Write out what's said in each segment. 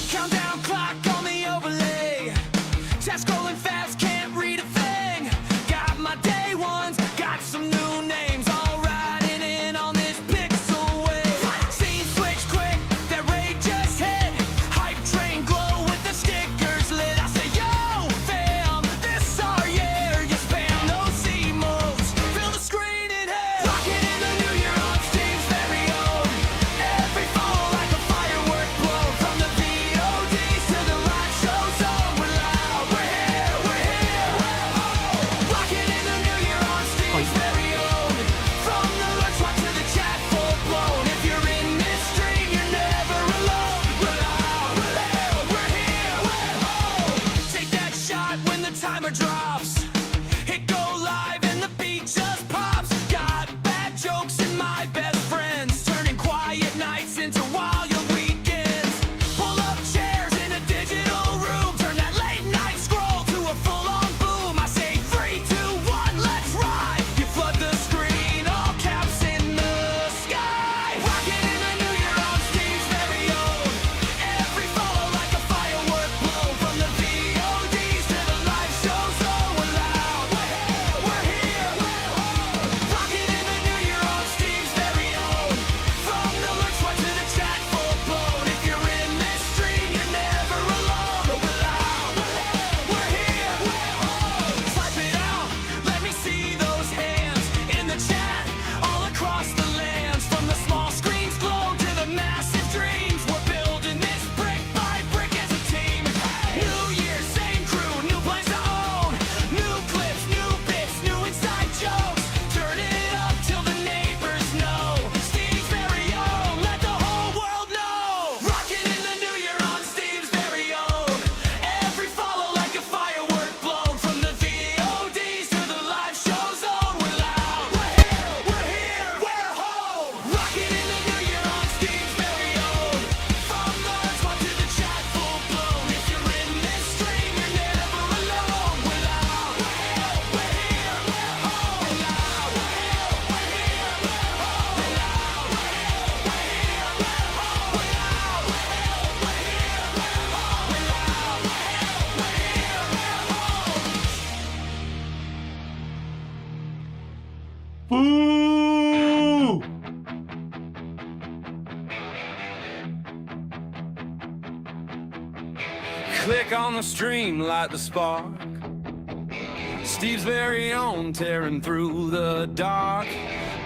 Countdown clock on the overlay. Task scrolling fast, can't read a thing. Got my day ones, got some new names. All riding in on this pixel wave. Scene switch quick, that raid just hit. Hype train glow with the stickers lit. I say, yo, fam, this our year. You spam those emotes, fill the screen and hit. Rocking in the new year on Steve's very own. Every fall like a firework blow. From the VODs to the live shows, oh, we're loud, we're here, we're here, we're home. Rocking in the new year on Steve's very own. From the lurch watch to the chat full blown. If you're in this stream, you're never alone. We're loud, we're loud, we're here, we're home. Take that shot when the timer drops. Hit go live and the beat just pops. Got bad jokes and my best friends, turning quiet nights into wild weekends. Pull up chairs in a digital room, turn that late night scroll to a full-on boom. I say 3, 2, 1, let's ride. You flood the screen, all caps in the sky. Rocking in the new year on Steve's very own. Every follow like a firework blow. From the VODs to the live shows, oh, we're loud, we're here, we're home. Rocking in the new year on Steve's very own. From the lurch watch to the chat full blown. If you're in this stream, you're never alone. We're loud, we're here, we're home. Swipe it out, let me see those hands in the chat all across the lands. From the small screens glow to the massive dreams, we're building this brick by brick as a team. New year, same crew, new place to own. New clips, new bits, new inside jokes. Turn it up till the neighbors know. Steve's very own, let the whole world know. Rocking in the new year on Steve's very own. Every follow like a firework blown. From the VODs to the live shows, oh, we're loud, we're here, we're home. Rocking in the new year on Steve's very own. From the lurch watch to the chat full blown. If you're in this stream, you're never alone. We're loud, we're here, we're home. We're loud, we're here, we're home. We're loud, we're here, we're home. We're loud, we're here, we're home. We're loud, we're here, we're home. Boo! Click on the stream, light the spark. Steve's very own, tearing through the dark.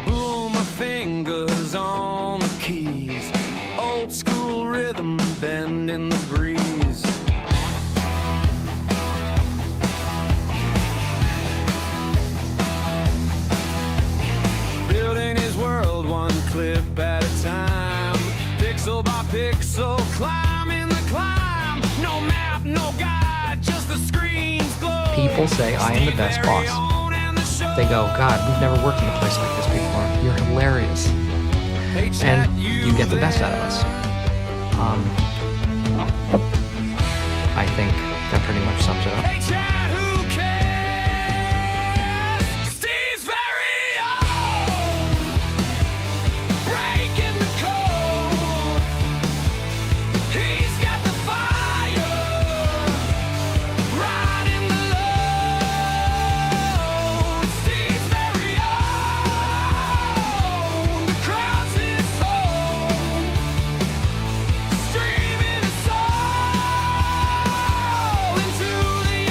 Boom, my fingers on the keys. Old school rhythm, bend in the breeze. Building his world one clip at a time. Pixel by pixel, climbing the climb. No map, no guide, just the screen's glow. People say I am the best boss. They go, God, we've never worked in a place like this before. You're hilarious. And you get the best out of us. I think that pretty much sums it up. Hey chat, who cares? Steve's very own. Breaking the code. He's got the fire. Riding the load. Steve's very own. The crowd's his home. Streaming his soul into the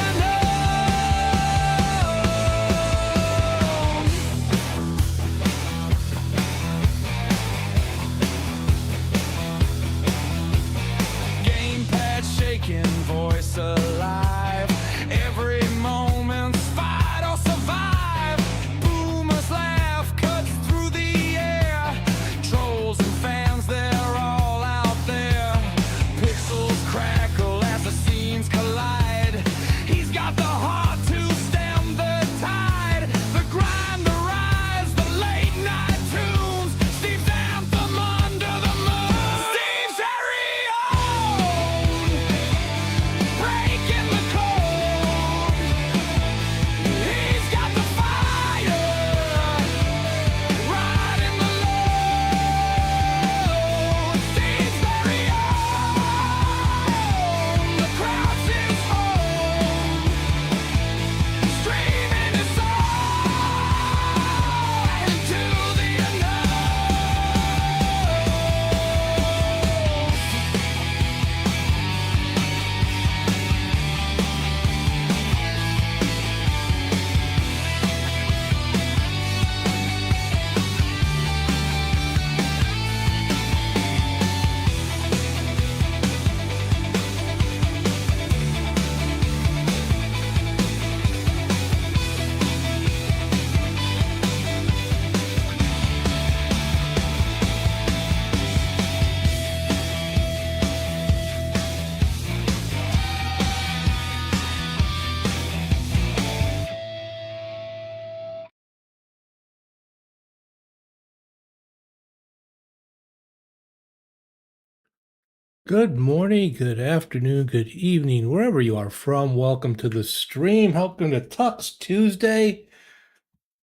Good morning, good afternoon, good evening, wherever you are from. Welcome to the stream. Welcome to Tux Tuesday,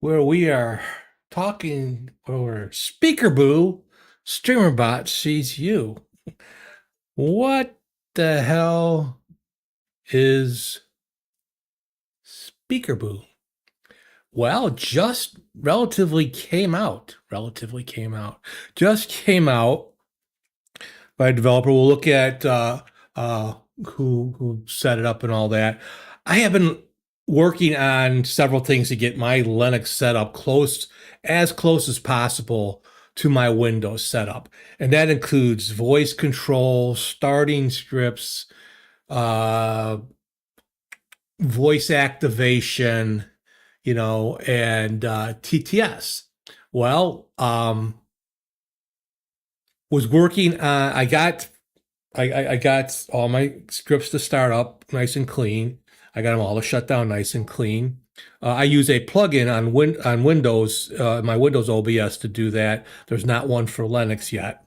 where we are talking over Speakaboo. StreamerBot sees you. What the hell is Speakaboo? Well, just relatively came out. Just came out by a developer. We'll look at who set it up and all that. I have been working on several things to get my Linux setup as close as possible to my Windows setup, and that includes voice control, starting scripts, voice activation, and TTS. Well, was working on. I got all my scripts to start up nice and clean. I got them all to shut down nice and clean. I use a plugin on Windows, my Windows OBS to do that. There's not one for Linux yet,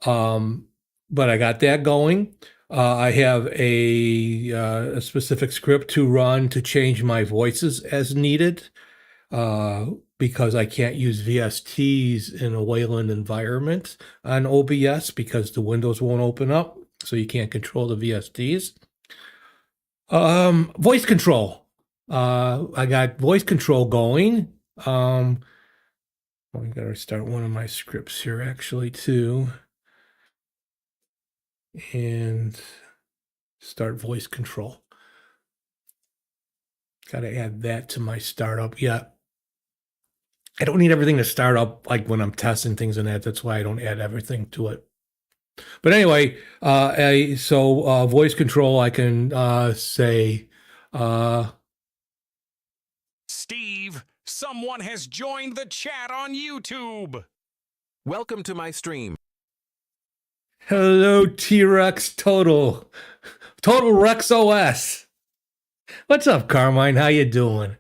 but I got that going. I have a specific script to run to change my voices as needed, because I can't use VSTs in a Wayland environment on OBS because the windows won't open up, so you can't control the VSTs. Voice control. I got voice control going. I gotta start one of my scripts here actually too, and start voice control. Gotta add that to my startup. Yeah. I don't need everything to start up like when I'm testing things and that. That's why I don't add everything to it. But anyway, voice control, I can say, Steve, someone has joined the chat on YouTube. Welcome to my stream. hello, T-Rex Total Rex OS. What's up, Carmine? How you doing?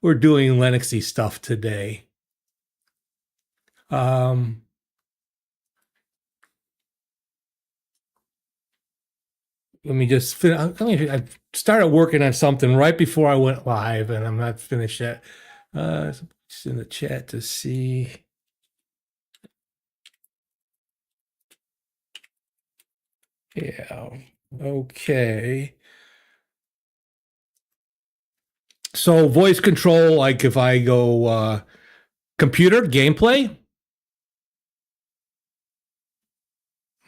We're doing Linuxy stuff today. Let me just I started working on something right before I went live, and I'm not finished yet. It's in the chat to see. Yeah. Okay. So voice control, like if I go computer gameplay,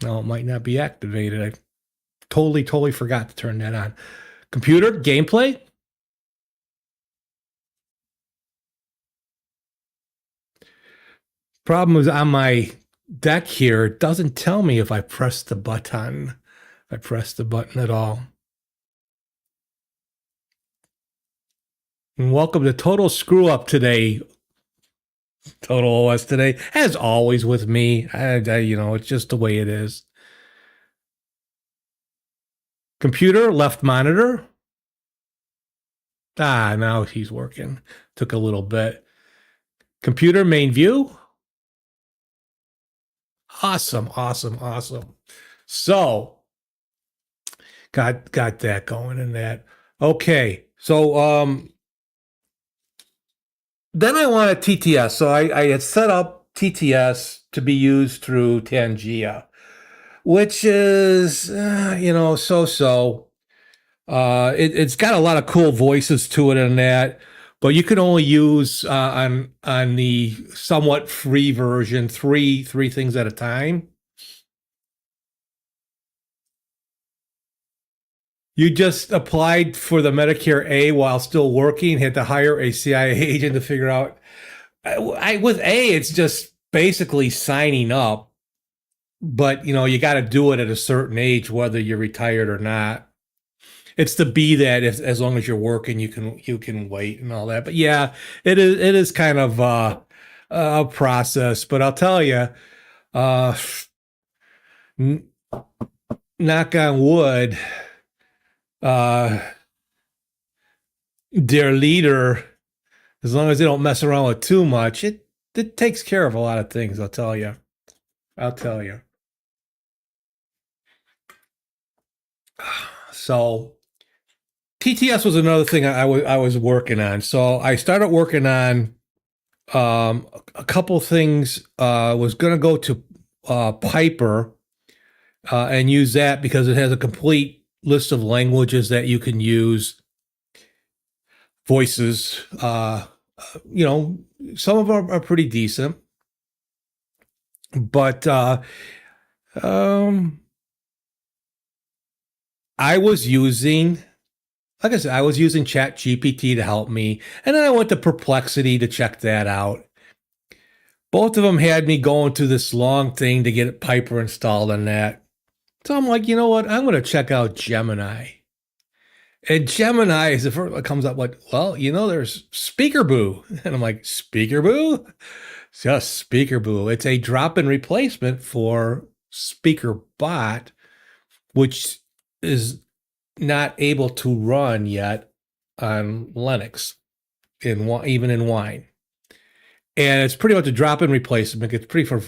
no, it might not be activated. I totally forgot to turn that on. Computer gameplay. Problem is on my deck here, it doesn't tell me if I press the button. If I press the button at all. And welcome to Total Screw Up today. Total OS today, as always with me. It's just the way it is. Computer, left monitor. Now he's working. Took a little bit. Computer, main view. Awesome. So, got that going in that. Okay, so then I want a TTS. So I had set up TTS to be used through Tangia, which is, so-so. It's got a lot of cool voices to it and that, but you can only use on the somewhat free version three things at a time. You just applied for the Medicare A while still working, had to hire a CIA agent to figure out. With A, it's just basically signing up, but you got to do it at a certain age, whether you're retired or not. It's the B that as long as you're working, you can wait and all that. But yeah, it is kind of a process. But I'll tell you, knock on wood. Their leader, as long as they don't mess around with too much, it takes care of a lot of things. I'll tell you. So TTS was another thing I was working on. So I started working on a couple things. Was going to go to Piper and use that because it has a complete list of languages that you can use. Voices, you know, some of them are pretty decent, but I was using, like I said, I was using Chat GPT to help me, and then I went to Perplexity to check that out. Both of them had me going through this long thing to get Piper installed on that. So I'm like, you know what? I'm going to check out Gemini. And Gemini is the first one that comes up with, well, you know, there's Speakaboo. And I'm like, Speakaboo? Just Speakaboo. It's a drop-in replacement for SpeakerBot, which is not able to run yet on Linux, even in Wine. And it's pretty much a drop-in replacement. It's pretty for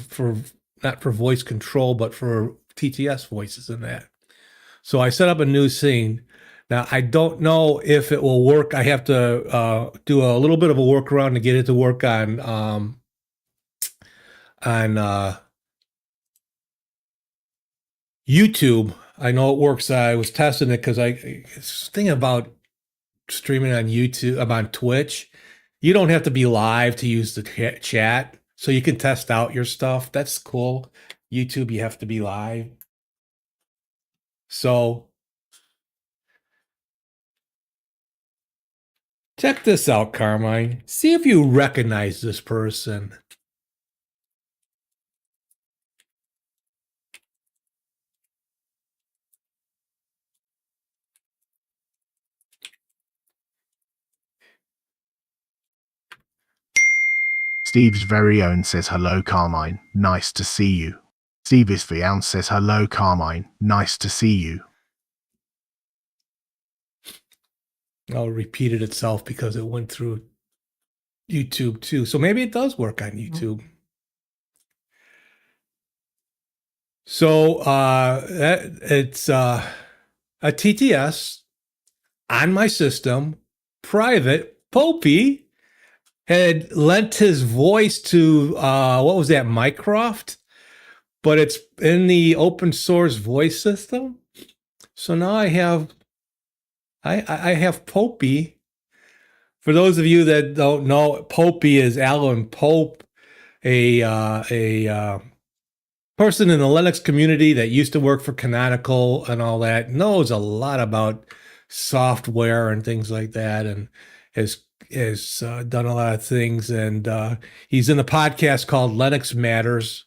not for voice control, but for TTS voices in that. So I set up a new scene. Now, I don't know if it will work. I have to do a little bit of a workaround to get it to work on YouTube. I know it works. I was testing it because I was thinking about streaming on YouTube. I'm on Twitch. You don't have to be live to use the chat, so you can test out your stuff. That's cool. YouTube, you have to be live. So check this out, Carmine. See if you recognize this person. Steve's very own says hello, Carmine. Nice to see you. Steve's Vian says hello, Carmine. Nice to see you. Oh, it repeated itself because it went through YouTube too. So maybe it does work on YouTube. So it's a TTS on my system, private. Popey had lent his voice to what was that, Mycroft? But it's in the open source voice system. So now I have Popey. For those of you that don't know, Popey is Alan Pope, a person in the Linux community that used to work for Canonical and all that, knows a lot about software and things like that, and has done a lot of things. And he's in a podcast called Linux Matters.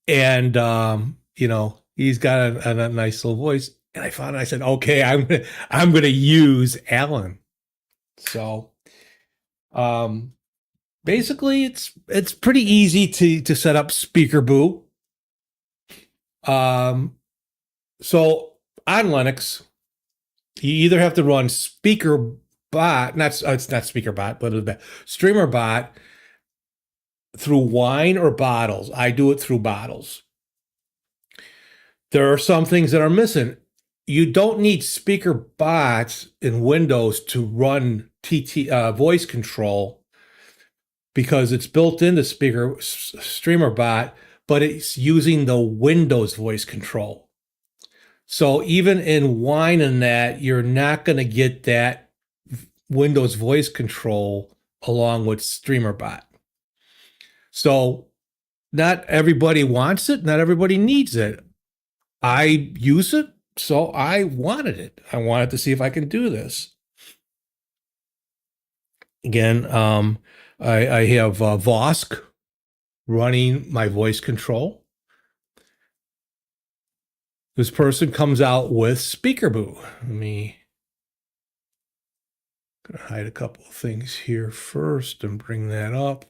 And you know, he's got a nice little voice. And I said, okay, I'm gonna use Alan. So basically it's pretty easy to set up Speakaboo. So on Linux, you either have to run SpeakerBot, it's not SpeakerBot, but StreamerBot through Wine or Bottles. I do it through Bottles. There are some things that are missing. You don't need SpeakerBots in Windows to run voice control because it's built into StreamerBot, but it's using the Windows voice control. So even in Wine and that, you're not going to get that Windows voice control along with StreamerBot. So not everybody wants it. Not everybody needs it. I use it, so I wanted it. I wanted to see if I can do this. Again, I have Vosk running my voice control. This person comes out with Speakaboo. I'm gonna hide a couple of things here first and bring that up.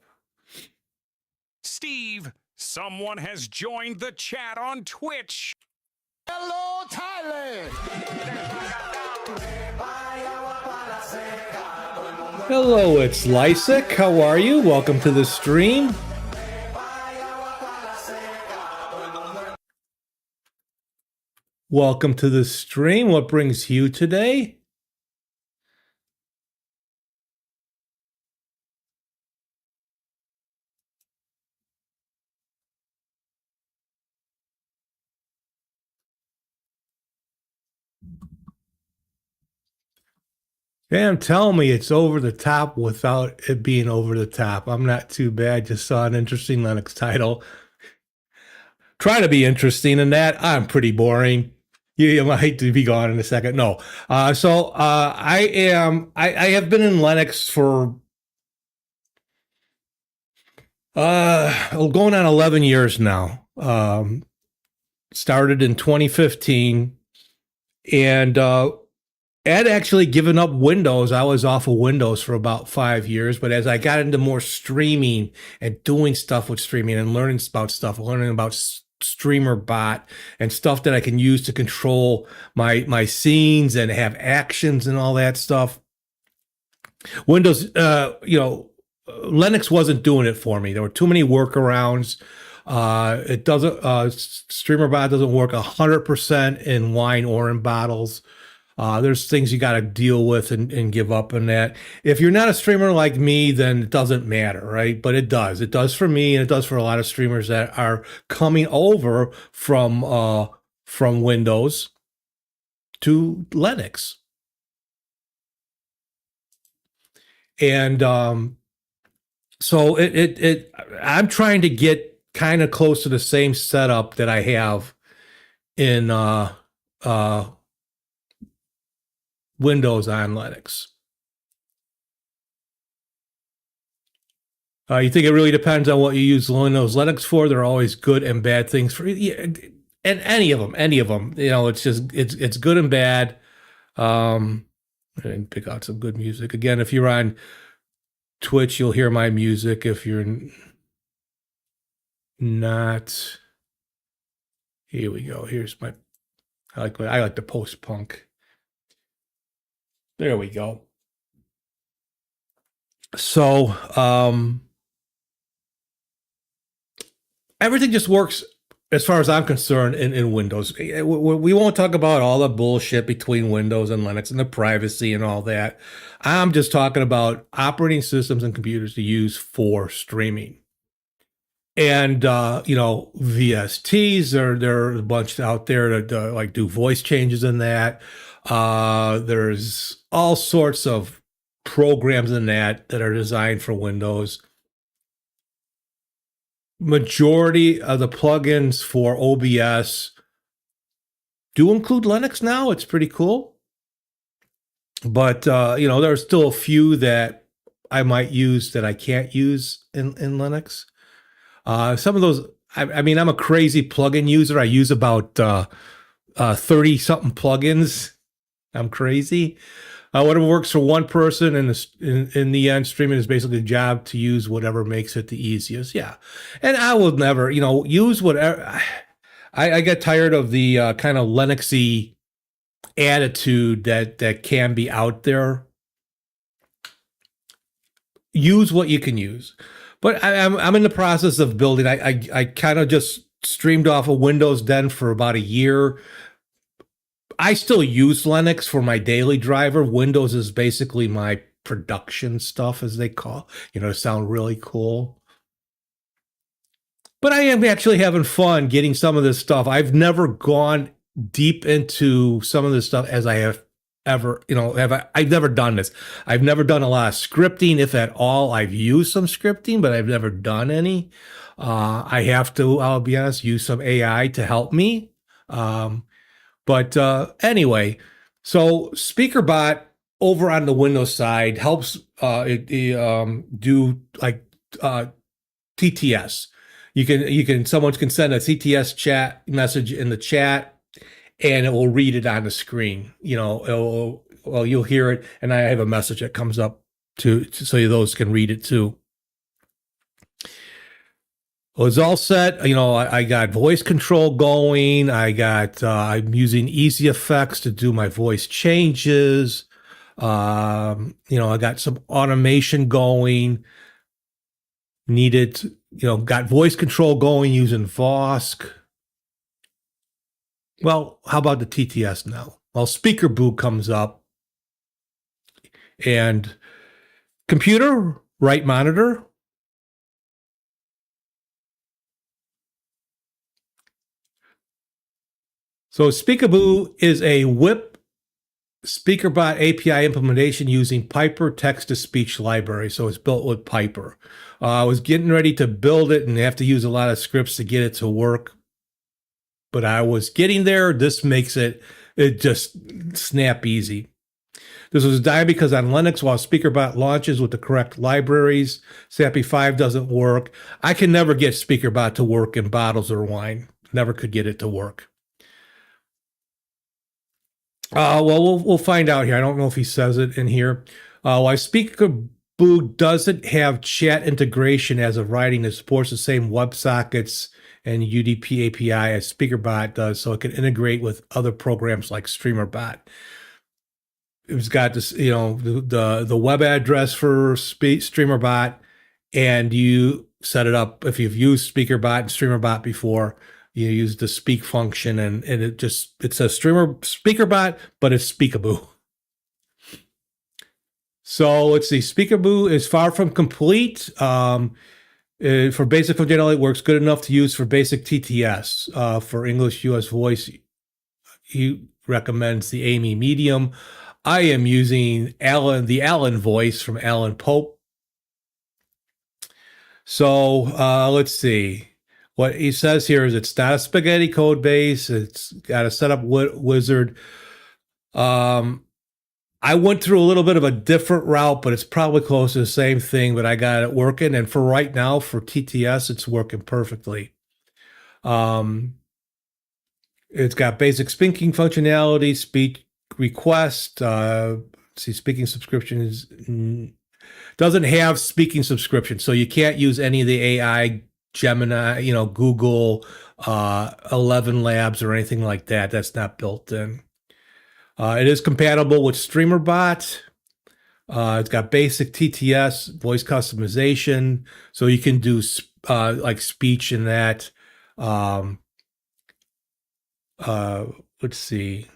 Steve, someone has joined the chat on Twitch. Hello, Thailand. Hello, it's Lysik. How are you? Welcome to the stream. Welcome to the stream. What brings you today? Damn, tell me it's over the top without it being over the top. I'm not too bad. Just saw an interesting Linux title. Try to be interesting in that. I'm pretty boring. You might be gone in a second. No. I have been in Linux for going on 11 years now. Started in 2015, and I'd actually given up Windows. I was off of Windows for about 5 years, but as I got into more streaming and doing stuff with streaming and learning about StreamerBot and stuff that I can use to control my scenes and have actions and all that stuff, Windows, Linux wasn't doing it for me. There were too many workarounds. It doesn't. StreamerBot doesn't work 100% in wine or in bottles. There's things you got to deal with and give up on that. If you're not a streamer like me, then it doesn't matter, right? But it does. It does for me, and it does for a lot of streamers that are coming over from Windows to Linux. And so I'm trying to get kind of close to the same setup that I have in Windows on Linux. You think it really depends on what you use Windows Linux for? There are always good and bad things for, and any of them. It's just it's good and bad. And pick out some good music. Again, if you're on Twitch, you'll hear my music. If you're not, here we go. Here's my. I like the post punk. There we go. So everything just works as far as I'm concerned in Windows. We won't talk about all the bullshit between Windows and Linux and the privacy and all that. I'm just talking about operating systems and computers to use for streaming. And VSTs, there are a bunch out there that like do voice changes in that. There's all sorts of programs in that are designed for Windows. Majority of the plugins for OBS do include Linux now. It's pretty cool. But, there's still a few that I might use that I can't use in Linux. Some of those, I'm a crazy plugin user. I use about 30-something plugins. I'm crazy. Whatever works for one person, and in the end, streaming is basically a job to use whatever makes it the easiest. Yeah, and I will never, use whatever. I get tired of the kind of Linuxy attitude that can be out there. Use what you can use, but I'm in the process of building. I kind of just streamed off of Windows then for about a year. I still use Linux for my daily driver. Windows is basically my production stuff, as they call, to sound really cool. But I am actually having fun getting some of this stuff. I've never gone deep into some of this stuff as I have ever, I've never done this. I've never done a lot of scripting, if at all. I've used some scripting, but I've never done any. I have to, I'll be honest, use some AI to help me. But anyway, so SpeakerBot over on the Windows side helps do like TTS. Someone can send a TTS chat message in the chat, and it will read it on the screen. You'll hear it, and I have a message that comes up so those can read it too. Well, it's all set. I got voice control going. I'm using Easy Effects to do my voice changes. I got some automation going. Got voice control going using Vosk. Well, how about the TTS now? Well, Speakaboo comes up and computer, right monitor. So Speakaboo is a whip SpeakerBot API implementation using Piper text-to-speech library. So it's built with Piper. I was getting ready to build it and have to use a lot of scripts to get it to work. But I was getting there. This makes it just snap easy. This was done because on Linux, while SpeakerBot launches with the correct libraries, SAPI 5 doesn't work. I can never get SpeakerBot to work in bottles or wine. Never could get it to work. Well, we'll find out here. I don't know if he says it in here. Why Speakaboo doesn't have chat integration as of writing, it supports the same WebSockets and UDP API as SpeakerBot does, so it can integrate with other programs like StreamerBot. It's got this, you know, the web address for StreamerBot, and you set it up. If you've used SpeakerBot and StreamerBot before, you use the speak function, and it says SpeakerBot, but it's Speekaboo. So let's see. Speakaboo is far from complete. For basic functionality, it works good enough to use for basic TTS. For English US voice, he recommends the Amy Medium. I am using the Alan voice from Alan Pope. So let's see. What he says here is it's not a spaghetti code base. It's got a setup wizard. I went through a little bit of a different route, but it's probably close to the same thing, but I got it working. And for right now, for TTS, it's working perfectly. It's got basic speaking functionality, speech request. Speaking subscription doesn't have speaking subscription, so you can't use any of the AI, Gemini, Google, 11 Labs or anything like that. That's not built in. It is compatible with StreamerBot. It's got basic TTS, voice customization, so you can do like speech in that. Let's see.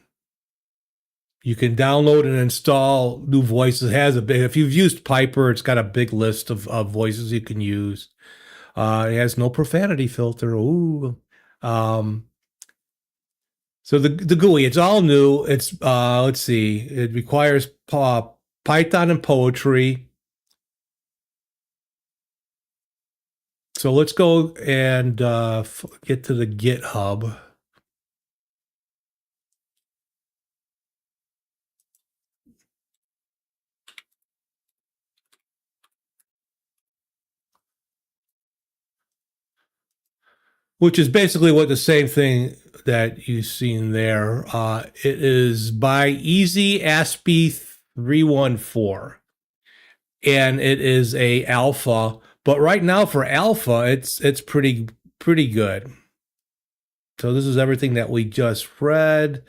You can download and install new voices. It has if you've used Piper, it's got a big list of voices you can use. It has no profanity filter. Ooh. So the GUI, it's all new. It's let's see. It requires Python and poetry. So let's go and get to the GitHub. Which is basically what the same thing that you've seen there. It is by Easy Aspie 314, and it is a alpha. But right now for alpha, it's pretty good. So this is everything that we just read.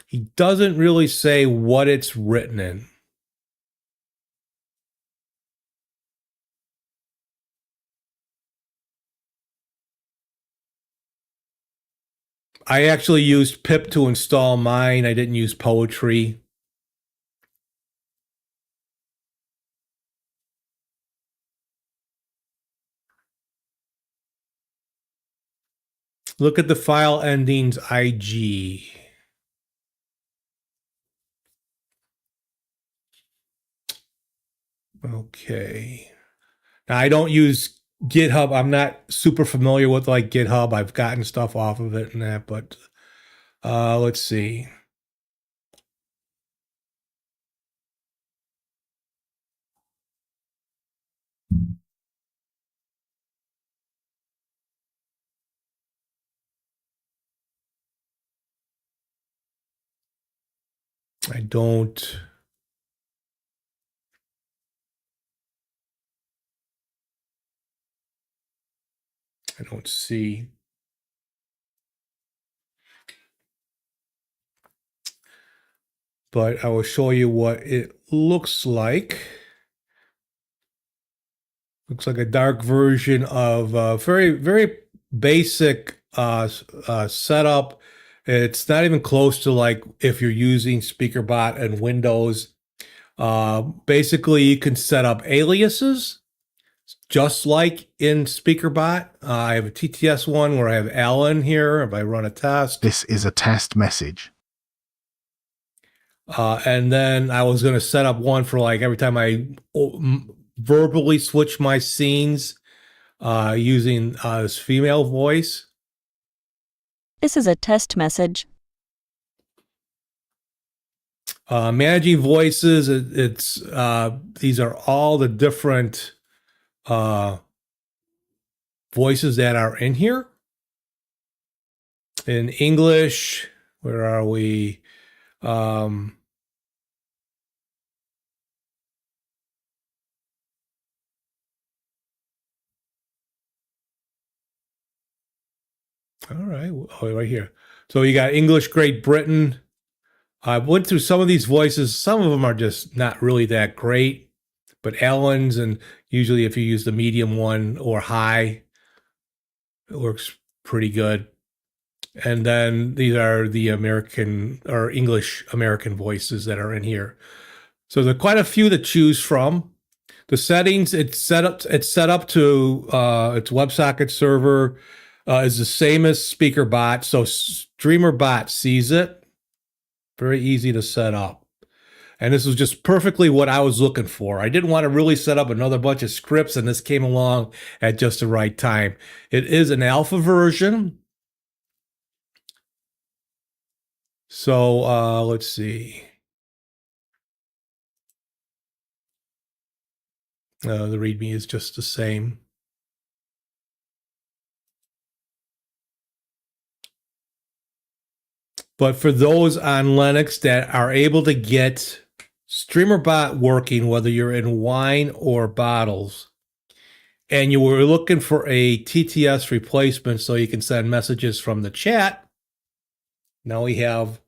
He doesn't really say what it's written in. I actually used pip to install mine. I didn't use poetry. Look at the file endings IG. Okay. Now I don't use GitHub. I'm not super familiar with like GitHub. I've gotten stuff off of it and that, but let's see. I don't see. But I will show you what it looks like. Looks like a dark version of very, very basic setup. It's not even close to like if you're using SpeakerBot and Windows. Basically, you can set up aliases just like in SpeakerBot. I have a TTS one where I have Alan here. If I run a test, This is a test message. and then I was going to set up one for like every time I verbally switch my scenes using this female voice. This is a test message. Managing voices, it's these are all the different voices that are in here. In English, where are we? All right, oh, right here. So you got English, Great Britain. I went through some of these voices. Some of them are just not really that great, but Alan's, and usually if you use the medium one or high, it works pretty good. And then these are the American or English American voices that are in here. So there are quite a few to choose from. The settings, it's set up to its WebSocket server is the same as SpeakerBot. So StreamerBot sees it. Very easy to set up. And this was just perfectly what I was looking for. I didn't want to really set up another bunch of scripts, and this came along at just the right time. It is an alpha version. So let's see. The README is just the same. But for those on Linux that are able to get StreamerBot working, whether you're in wine or bottles, and you were looking for a TTS replacement so you can send messages from the chat, now we have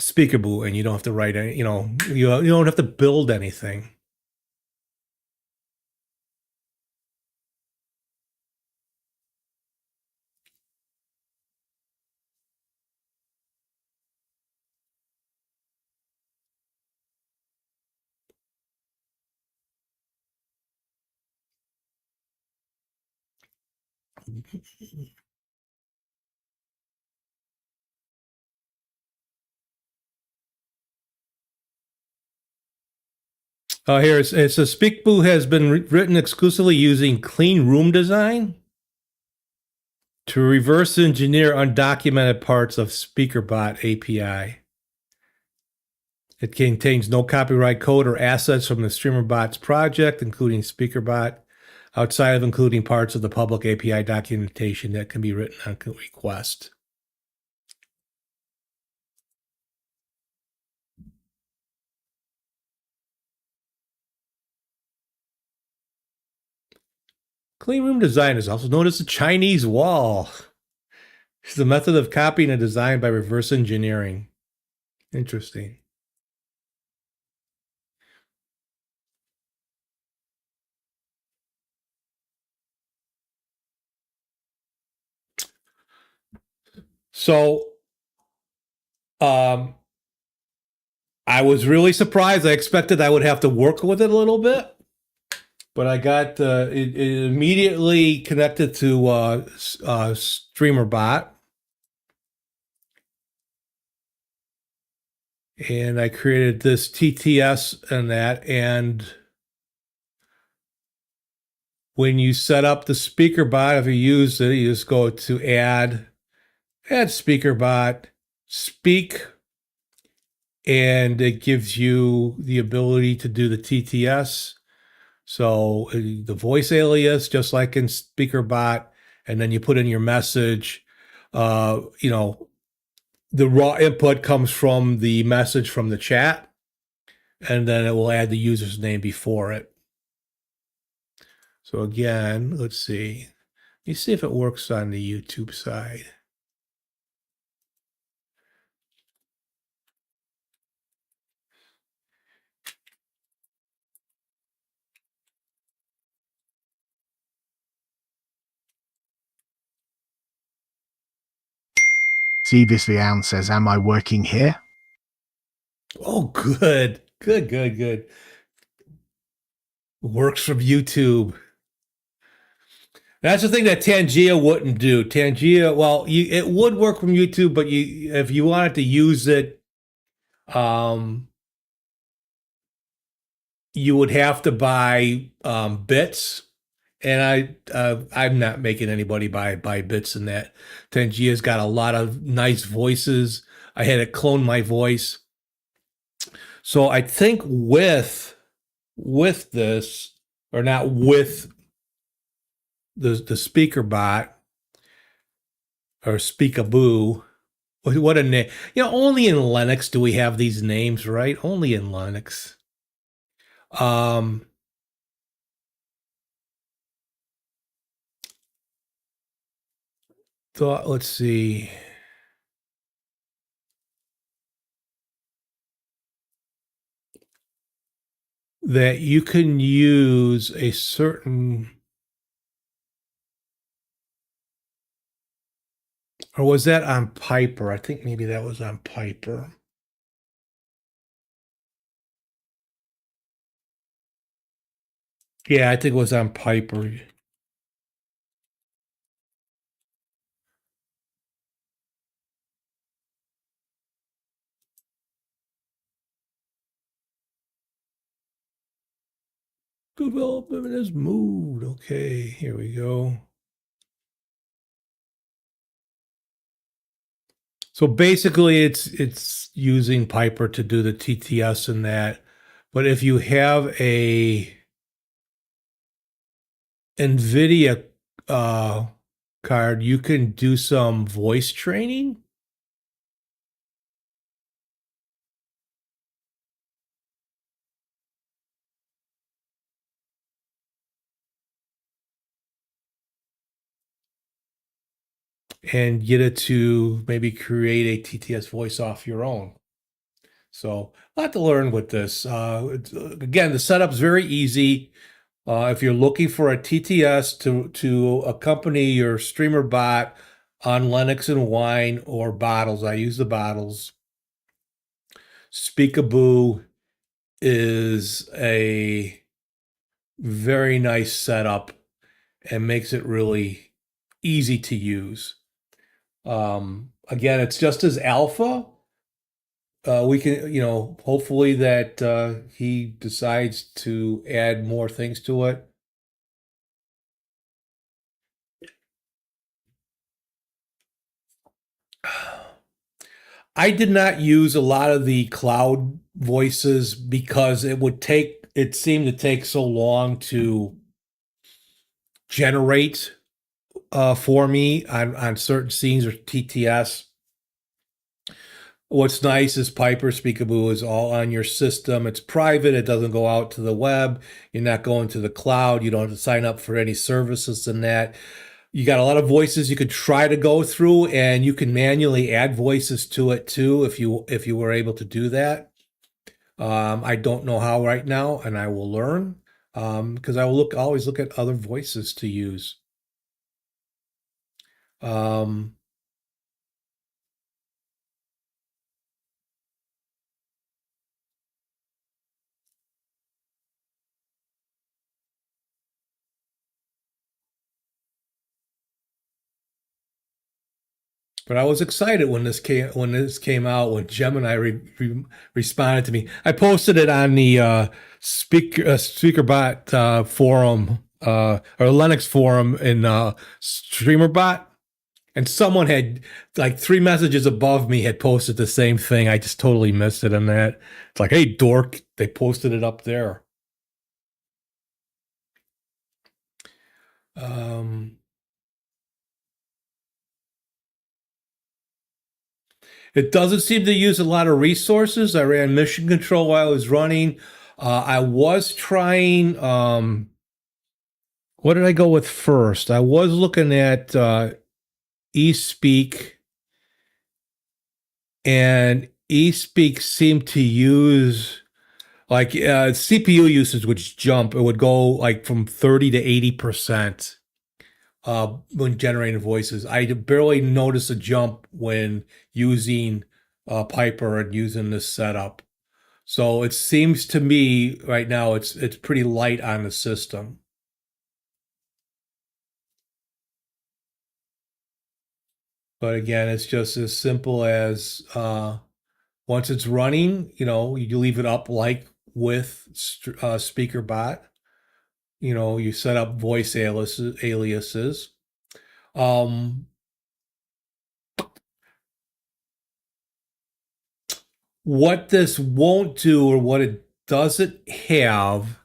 Speekaboo, and you don't have to write any, you don't have to build anything. Here it says Speekaboo has been written exclusively using clean room design to reverse engineer undocumented parts of SpeakerBot API. It contains no copyright code or assets from the StreamerBot's project, including SpeakerBot, outside of including parts of the public API documentation that can be written on request. Clean room design is also known as the Chinese wall. It's a method of copying a design by reverse engineering. Interesting. So, I was really surprised. I expected I would have to work with it a little bit, but I got it immediately connected to StreamerBot. And I created this TTS and that. And when you set up the SpeakerBot, if you use it, you just go to add SpeakerBot, speak, and it gives you the ability to do the TTS. So the voice alias, just like in SpeakerBot, and then you put in your message. The raw input comes from the message from the chat, and then it will add the user's name before it. So again, let's see. Let me see if it works on the YouTube side. Visvian says, am I working here? Oh, good. Good. Works from YouTube. That's the thing that Tangia wouldn't do. Tangia, well, it would work from YouTube, but if you wanted to use it, you would have to buy bits, and I'm not making anybody buy bits in that. Tangia's got a lot of nice voices. I had it clone my voice, so I think with this, or not with the SpeakerBot or Speekaboo. What a name. Only in Linux do we have these names, right? Only in Linux. Let's see. That you can use a certain, or was that on Piper? I think maybe that was on Piper. Yeah, I think it was on Piper. Development has moved. Okay, here we go. So basically, it's using Piper to do the TTS and that. But if you have a NVIDIA card, you can do some voice training. And get it to maybe create a TTS voice off your own. So a lot to learn with this. Again, the setup's very easy. If you're looking for a TTS to accompany your StreamerBot on Linux and Wine or bottles, I use the bottles. Speekaboo is a very nice setup and makes it really easy to use. Again, it's just as alpha. We can, hopefully that he decides to add more things to it. I did not use a lot of the cloud voices because it seemed to take so long to generate for me on certain scenes or TTS. What's nice is Piper Speekaboo is all on your system. It's private. It doesn't go out to the web. You're not going to the cloud. You don't have to sign up for any services and that. You got a lot of voices you could try to go through, and you can manually add voices to it too if you were able to do that. I don't know how right now, and I will learn because I will always look at other voices to use. But I was excited when this came out, when Gemini responded to me. I posted it on the SpeakerBot forum or Linux forum in StreamerBot, and someone had like 3 messages above me had posted the same thing. I just totally missed it on that. It's like, hey, dork, they posted it up there. It doesn't seem to use a lot of resources. I ran mission control while I was running. I was trying, what did I go with first? I was looking at eSpeak, and eSpeak seemed to use like CPU usage would jump. It would go like from 30 to 80%. when generating voices. I barely notice a jump when using Piper and using this setup. So it seems to me right now it's pretty light on the system. But again, it's just as simple as once it's running, you know, you leave it up like with SpeakerBot. You know, you set up voice aliases. What this won't do, or what it doesn't have,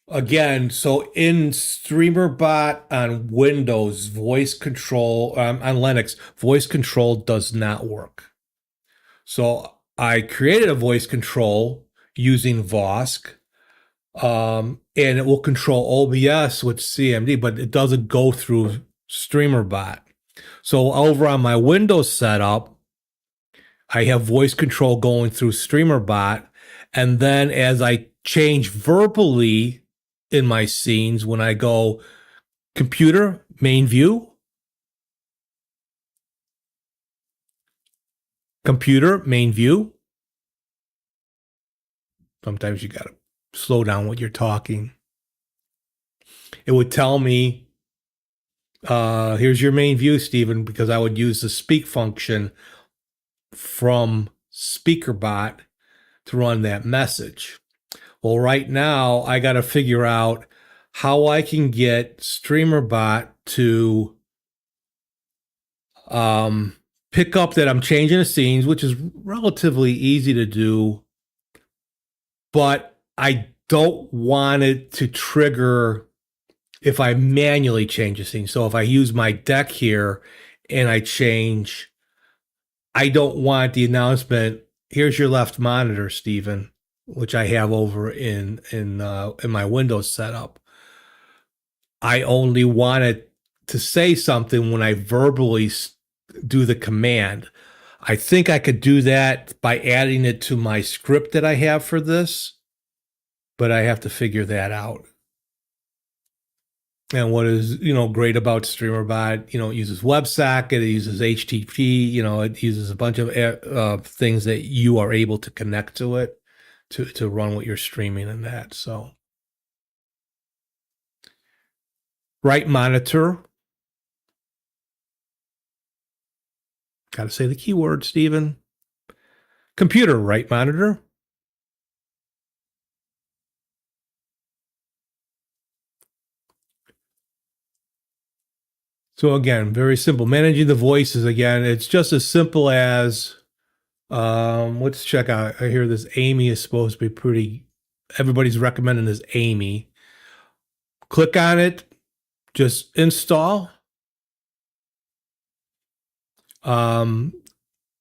again, so in StreamerBot on Windows, voice control, on Linux, voice control does not work. So I created a voice control using Vosk, and it will control OBS with CMD, but it doesn't go through StreamerBot. So over on my Windows setup, I have voice control going through StreamerBot, and then as I change verbally in my scenes, when I go computer, main view, computer, main view. Sometimes you gotta slow down what you're talking. It would tell me, here's your main view, Stephen, because I would use the speak function from SpeakerBot to run that message. Well, right now I got to figure out how I can get StreamerBot to pick up that I'm changing the scenes, which is relatively easy to do, but I don't want it to trigger if I manually change a scene. So if I use my deck here and I change, I don't want the announcement, here's your left monitor, Stephen, which I have over in my Windows setup. I only want it to say something when I verbally do the command. I think I could do that by adding it to my script that I have for this, but I have to figure that out. And what is, great about StreamerBot, it uses WebSocket, it uses HTTP, it uses a bunch of things that you are able to connect to it to run what you're streaming and that. So, right monitor. Got to say the keyword, Stephen. Computer, right monitor. So again, very simple. Managing the voices, again, it's just as simple as, let's check out. I hear this Amy is supposed to be pretty, everybody's recommending this Amy. Click on it, just install.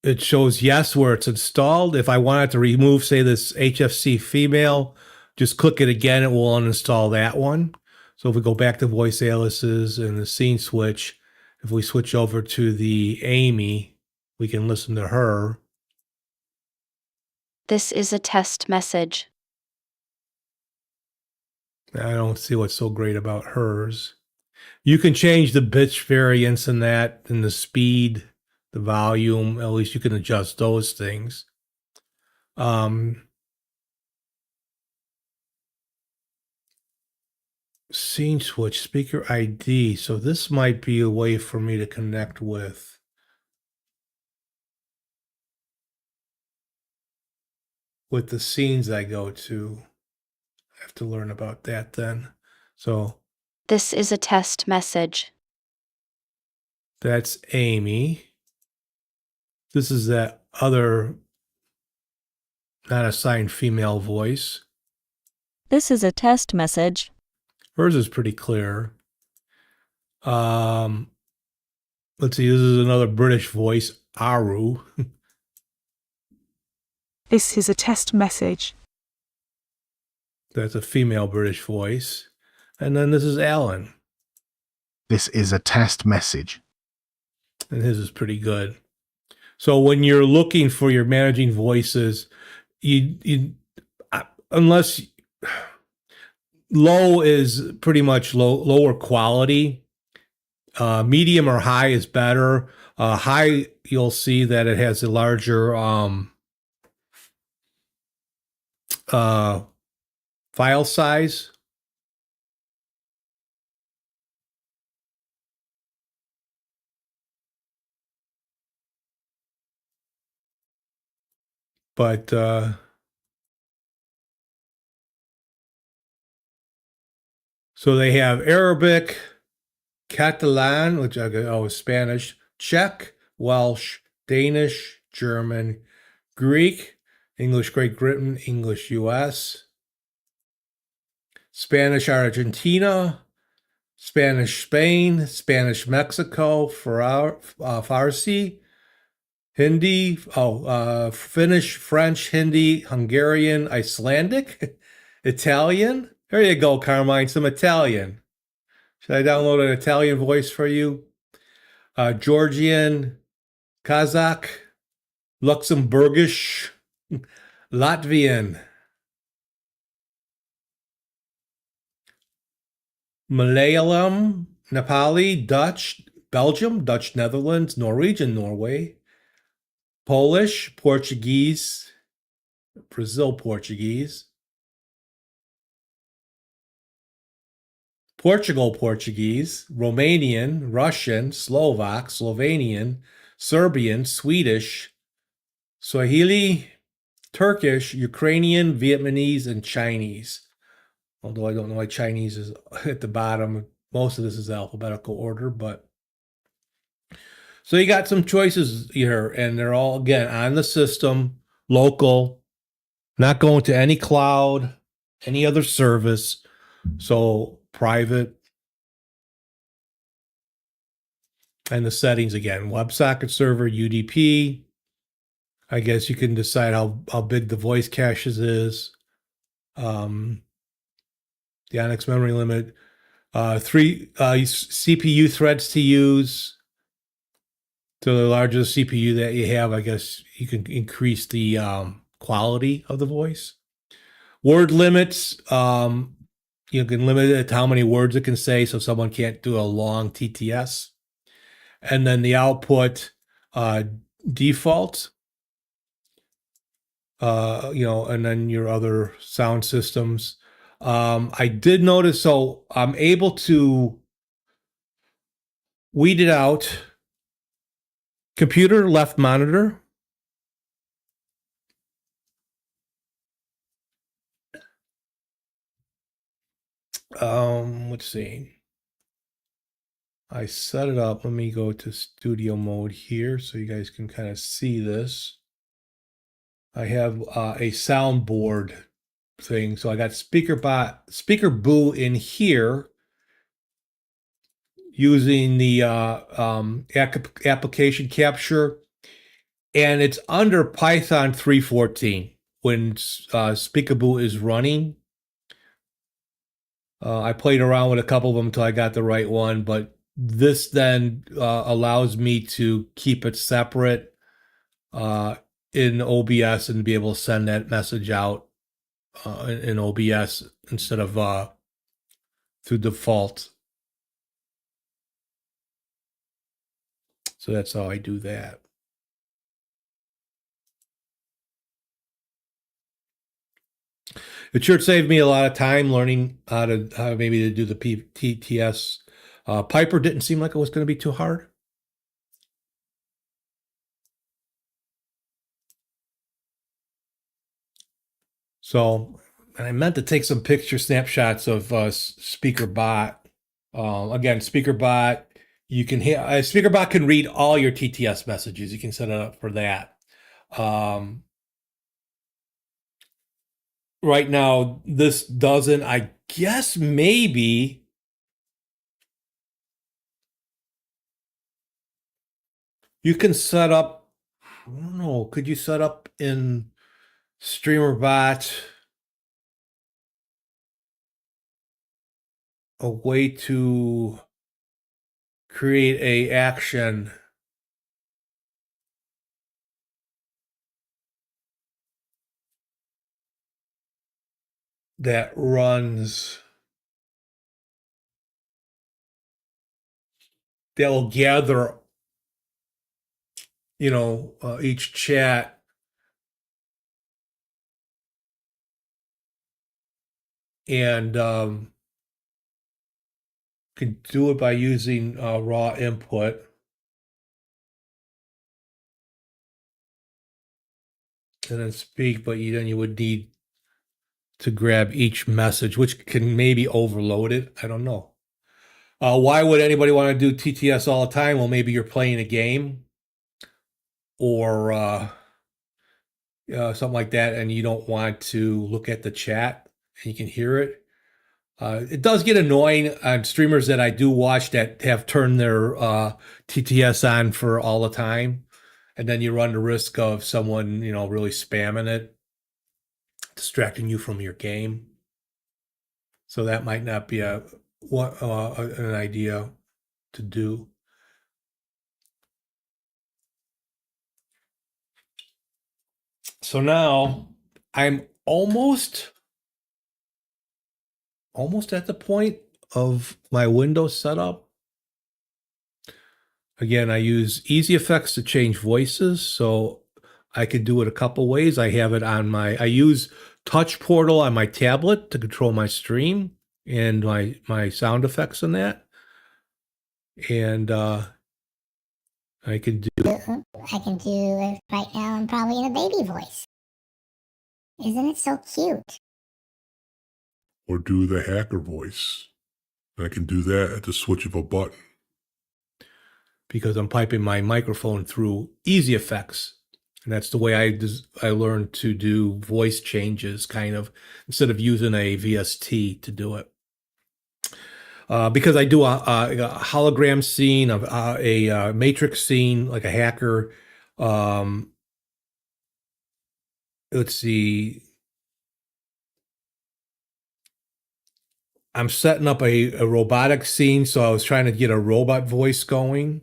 It shows yes where it's installed. If I wanted to remove, say, this HFC female, just click it again, it will uninstall that one. So if we go back to voice aliases and the scene switch, if we switch over to the Amy, we can listen to her. This is a test message. I don't see what's so great about hers. You can change the pitch variance in that, and the speed, the volume, at least you can adjust those things. Scene switch, speaker ID. So this might be a way for me to connect with the scenes I go to. I have to learn about that then. So This is a test message. that's Amy. This is that other not assigned female voice. This is a test message. Hers is pretty clear. Let's see, this is another British voice, Aru. This is a test message. That's a female British voice. And then this is Alan. This is a test message. And his is pretty good. So when you're looking for your managing voices, unless Low is pretty much lower quality. Medium or high is better. High, you'll see that it has a larger file size. But so they have Arabic, Catalan, which is Spanish, Czech, Welsh, Danish, German, Greek, English Great Britain, English US, Spanish Argentina, Spanish Spain, Spanish Mexico, Farsi, Hindi, Finnish, French, Hindi, Hungarian, Icelandic, Italian. There you go, Carmine, some Italian. Should I download an Italian voice for you? Georgian, Kazakh, Luxembourgish, Latvian, Malayalam, Nepali, Dutch, Belgium, Dutch Netherlands, Norwegian, Norway, Polish, Portuguese, Brazil Portuguese, Portugal Portuguese, Romanian, Russian, Slovak, Slovenian, Serbian, Swedish, Swahili, Turkish, Ukrainian, Vietnamese, and Chinese. Although I don't know why Chinese is at the bottom. Most of this is alphabetical order, but so you got some choices here, and they're all, again, on the system, local, not going to any cloud, any other service. So private. And the settings again, WebSocket server, UDP. I guess you can decide how big the voice caches is. The Onyx memory limit. 3 CPU threads to use. So the larger the CPU that you have, I guess you can increase the quality of the voice. Word limits. You can limit it to how many words it can say, so someone can't do a long TTS. And then the output default. And then your other sound systems. I did notice, so I'm able to weed it out. Computer left monitor. Let's see. I set it up. Let me go to studio mode here so you guys can kind of see this. I have a soundboard thing. So I got Speakaboo in here using the application capture, and it's under Python 3.14 when Speakaboo is running. I played around with a couple of them until I got the right one, but this then allows me to keep it separate in OBS and be able to send that message out in OBS instead of through default. So that's how I do that. It sure saved me a lot of time learning how maybe to do the TTS. Piper didn't seem like it was going to be too hard. So, and I meant to take some picture snapshots of SpeakerBot. Again, SpeakerBot, you can hear SpeakerBot can read all your TTS messages. You can set it up for that. Right now, this doesn't. I guess maybe you can set up. I don't know. Could you set up in StreamerBot a way to create a action that runs that will gather, each chat. And can do it by using raw input. And then speak, but then you would need to grab each message, which can maybe overload it. I don't know. Why would anybody want to do TTS all the time? Well, maybe you're playing a game or something like that, and you don't want to look at the chat and you can hear it. It does get annoying on streamers that I do watch that have turned their TTS on for all the time. And then you run the risk of someone, really spamming it, distracting you from your game. So that might not be an idea to do. So now I'm almost at the point of my Windows setup. Again, I use Easy Effects to change voices, so I could do it a couple ways. I have it on I use Touch Portal on my tablet to control my stream and my sound effects in that. And I can do it right now. I'm probably in a baby voice. Isn't it so cute? Or do the hacker voice. I can do that at the switch of a button. Because I'm piping my microphone through Easy Effects. And that's the way I learned to do voice changes, kind of, instead of using a VST to do it. Because I do a hologram scene, a matrix scene, like a hacker. Let's see. I'm setting up a robotic scene, so I was trying to get a robot voice going.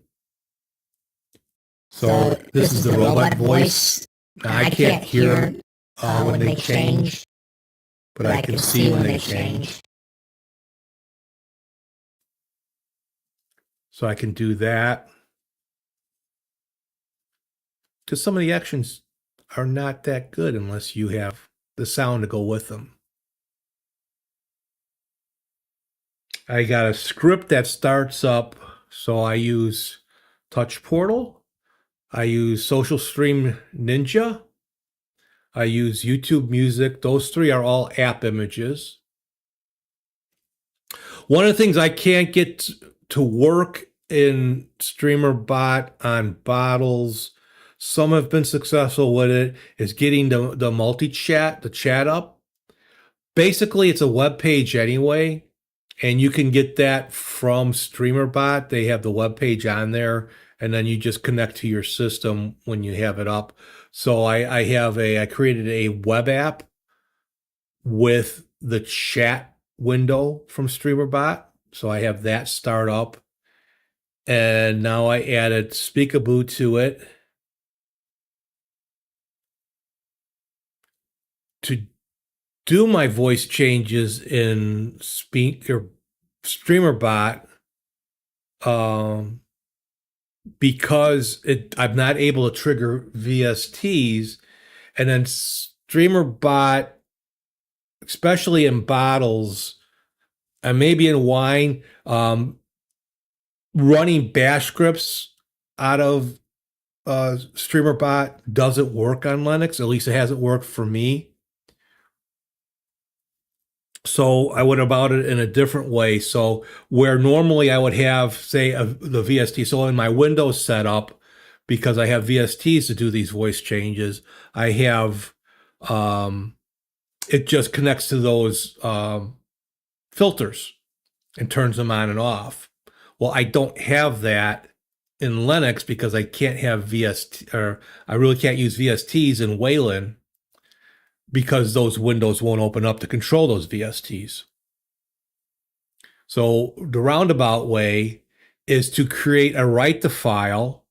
So this is the robot voice. Now, I can't hear when they change, but I can see when they change. So I can do that. Because some of the actions are not that good unless you have the sound to go with them. I got a script that starts up, so I use Touch Portal. I use Social Stream Ninja. I use YouTube Music. Those three are all app images. One of the things I can't get to work in StreamerBot on bottles, some have been successful with it, is getting the multi-chat, the chat up. Basically, it's a web page anyway, and you can get that from StreamerBot. They have the web page on there, and then you just connect to your system when you have it up. So I created a web app with the chat window from StreamerBot. So I have that start up. And now I added Speekaboo to it to do my voice changes in StreamerBot. Because I'm not able to trigger VSTs, and then StreamerBot, especially in bottles, and maybe in wine, running bash scripts out of StreamerBot doesn't work on Linux. At least it hasn't worked for me. So I went about it in a different way. So where normally I would have, say, the VST. So in my Windows setup, because I have VSTs to do these voice changes, I have, it just connects to those filters and turns them on and off. Well, I don't have that in Linux because I can't have VST, or I really can't use VSTs in Wayland, because those windows won't open up to control those VSTs. So the roundabout way is to create a write to file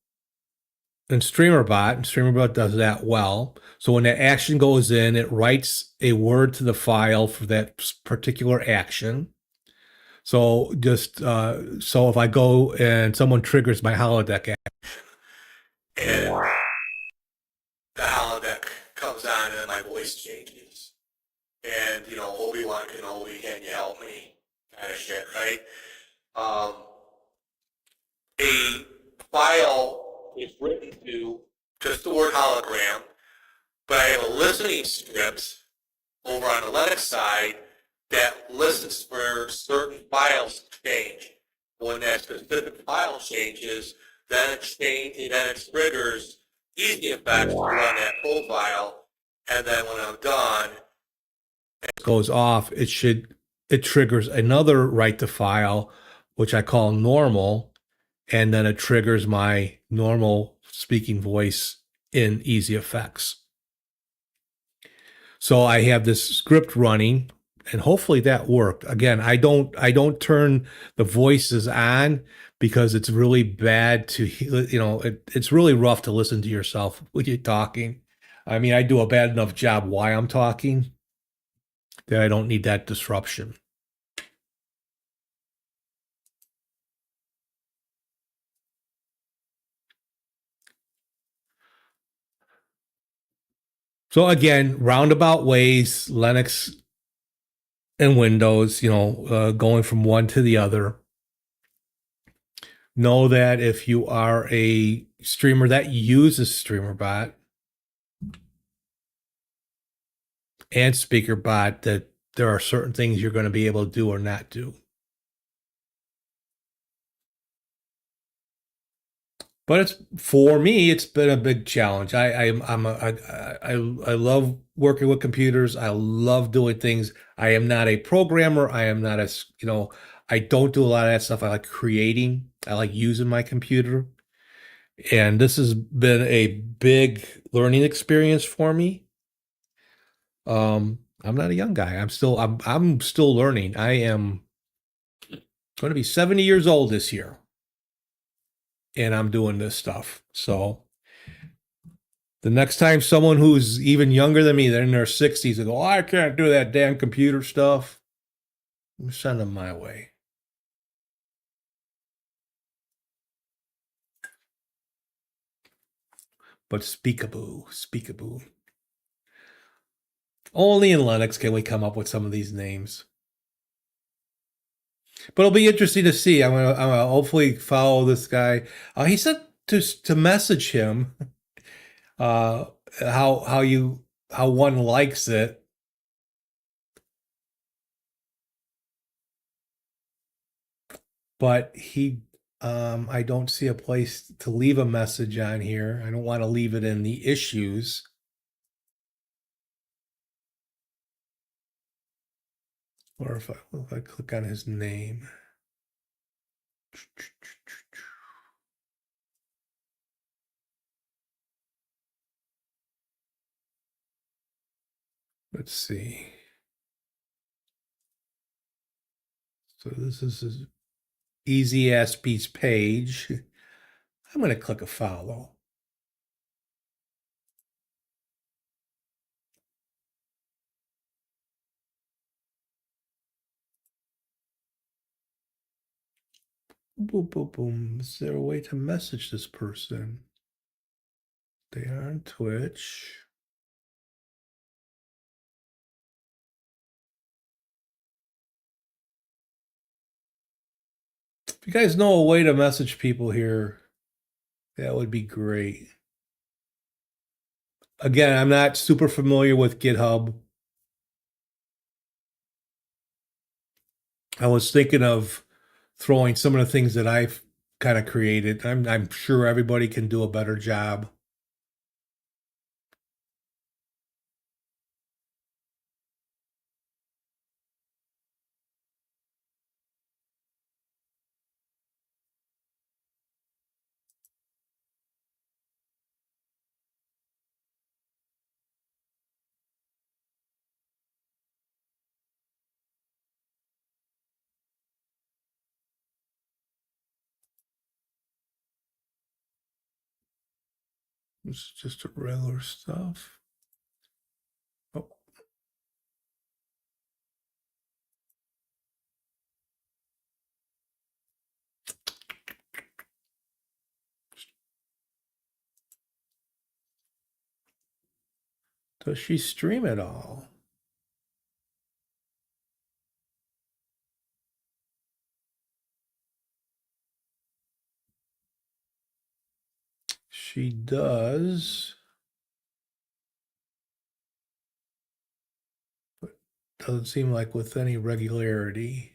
in StreamerBot, and StreamerBot does that well. So when that action goes in, it writes a word to the file for that particular action. So just so if I go and someone triggers my holodeck app, and the holodeck comes on and my voice changes, and Obi-Wan Kenobi, can you help me? Kind of shit, right? A file is written to just the word hologram, but I have a listening script over on the Linux side that listens for certain files to change. When that specific file changes, then it triggers easy effects to run that profile, and then when I'm done, it goes off. It triggers another write to file, which I call normal, and then it triggers my normal speaking voice in Easy Effects. So I have this script running, and hopefully that worked. Again, I don't turn the voices on because it's really bad to, it's really rough to listen to yourself when you're talking. I mean, I do a bad enough job while I'm talking that I don't need that disruption. So again, roundabout ways, Linux and Windows, going from one to the other. Know that if you are a streamer that uses StreamerBot and SpeakerBot, that there are certain things you're going to be able to do or not do. But for me, it's been a big challenge. I love working with computers. I love doing things. I am not a programmer. I am not I don't do a lot of that stuff. I like creating. I like using my computer. And this has been a big learning experience for me. I'm not a young guy. I'm still learning. I am going to be 70 years old this year. And I'm doing this stuff. So the next time someone who's even younger than me, they're in their 60s, and go, oh, I can't do that damn computer stuff, send them my way. But Speekaboo. Only in Linux can we come up with some of these names. But it'll be interesting to see. I'm gonna hopefully follow this guy. He said to message him how one likes it. But I don't see a place to leave a message on here. I don't want to leave it in the issues. Or if I click on his name. Let's see. So this is his Easy Ass Beats page. I'm going to click a follow. Boom, boom, boom. Is there a way to message this person? They are on Twitch. If you guys know a way to message people here, that would be great. Again, I'm not super familiar with GitHub. I was thinking of throwing some of the things that I've kind of created. I'm sure everybody can do a better job. It's just a regular stuff. Oh. Does she stream at all? She does. But doesn't seem like with any regularity.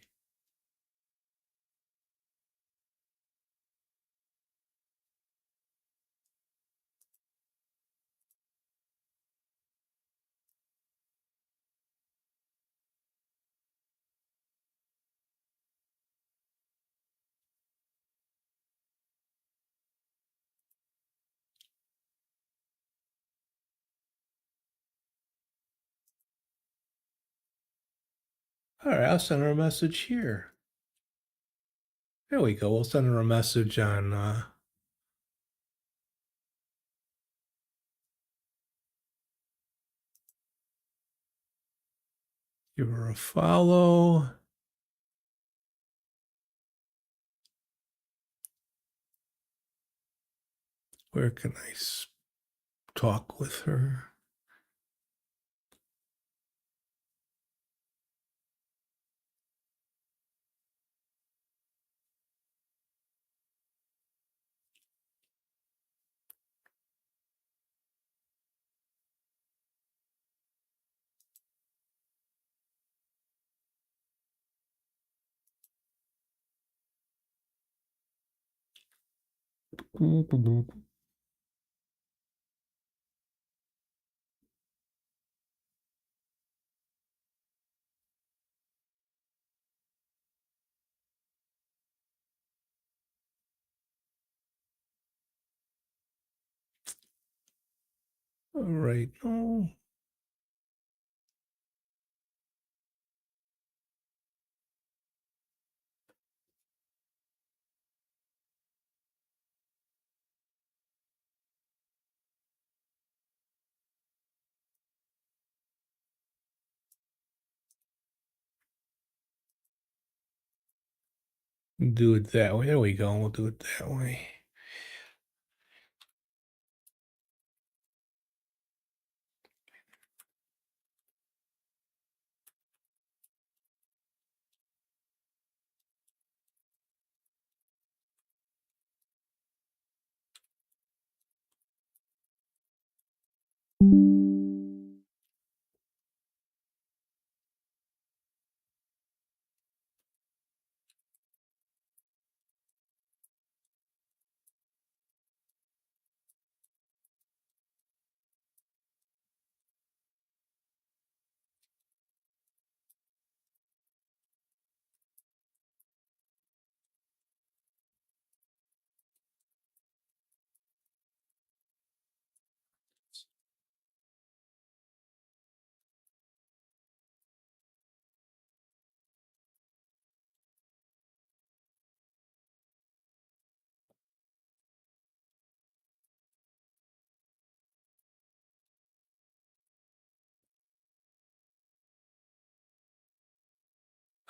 All right, I'll send her a message here. There we go. We'll send her a message on give her a follow. Where can I talk with her? All right. Oh. Do it that way. There we go. We'll do it that way.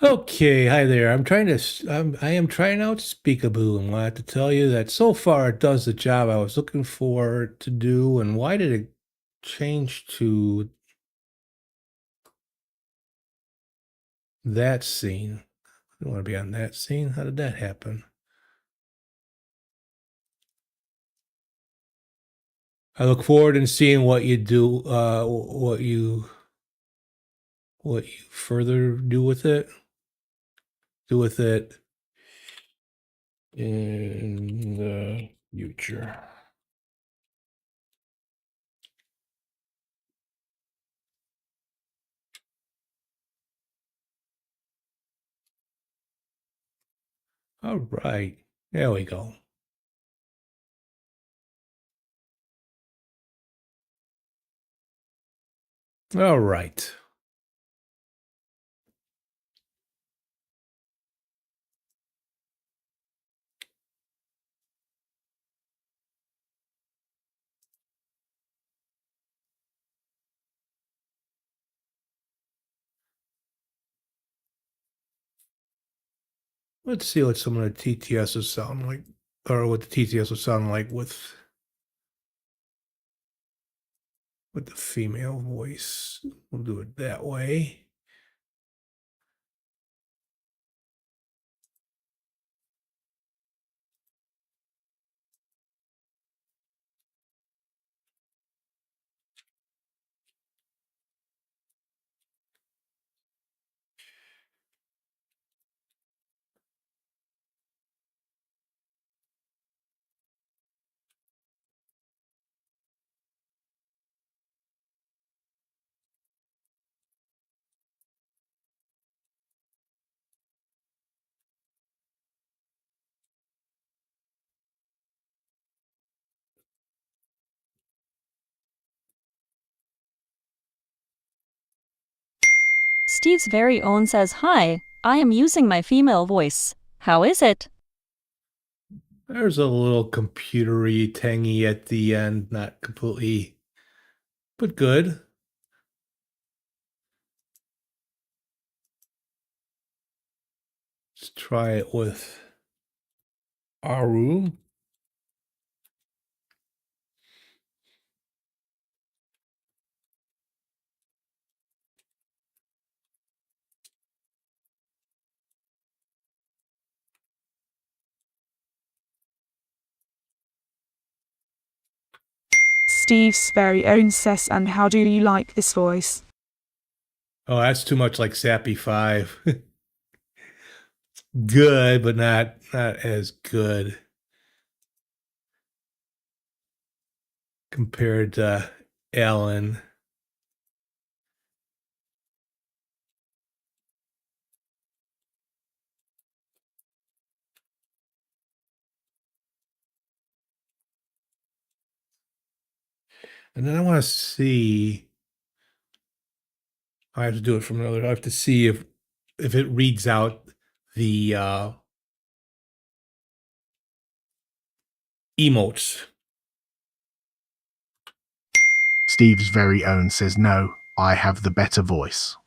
Okay, hi there. I am trying out Speekaboo and wanted to tell you that so far it does the job I was looking for it to do. And why did it change to that scene? I don't want to be on that scene. How did that happen? I look forward to seeing what you do, what you further do with it. In the future. All right, there we go. All right. Let's see what some of the TTSs sound like, or what the TTS would sound like with with the female voice. We'll do it that way. Steve's very own says, "Hi, I am using my female voice. How is it?" There's a little computery tangy at the end, not completely, but good. Let's try it with Aru. Steve's very own says, "And how do you like this voice?" Oh, that's too much like Sappy 5. Good, but not as good compared to Alan. And then I want to see. I have to do it from another. I have to see if it reads out the emotes. Steve's very own says, no, I have the better voice.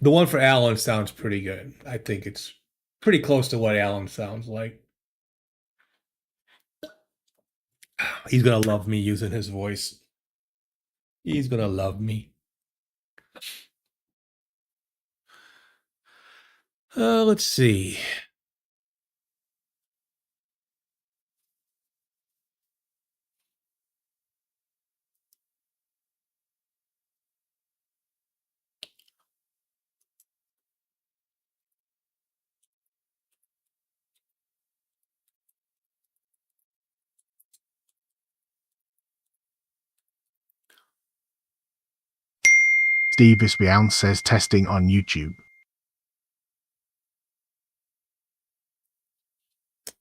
The one for Alan sounds pretty good. I think it's pretty close to what Alan sounds like. He's gonna love me using his voice. He's gonna love me. Let's see. Steve Isbian says testing on YouTube.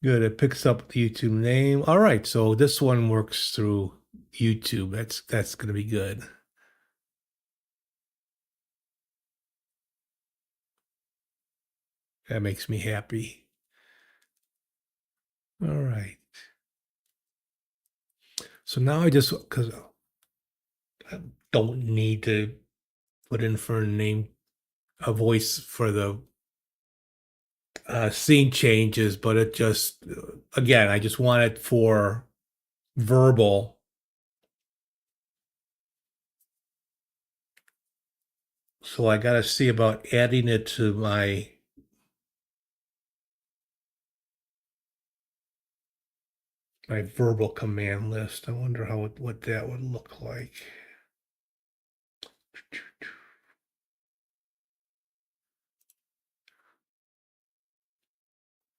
Good. It picks up the YouTube name. All right. So this one works through YouTube. That's gonna be good. That makes me happy. All right. So now because I don't need to put in for a voice for the scene changes, but it just, again, I just want it for verbal. So I got to see about adding it to my verbal command list. I wonder what that would look like.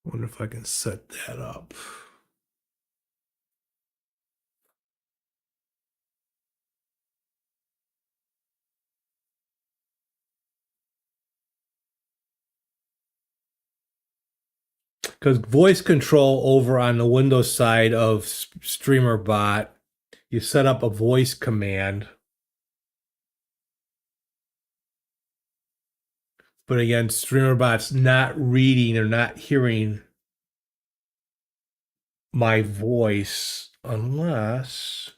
Wonder if I can set that up. Because voice control over on the Windows side of StreamerBot, you set up a voice command. But again, StreamerBot's not reading or not hearing my voice unless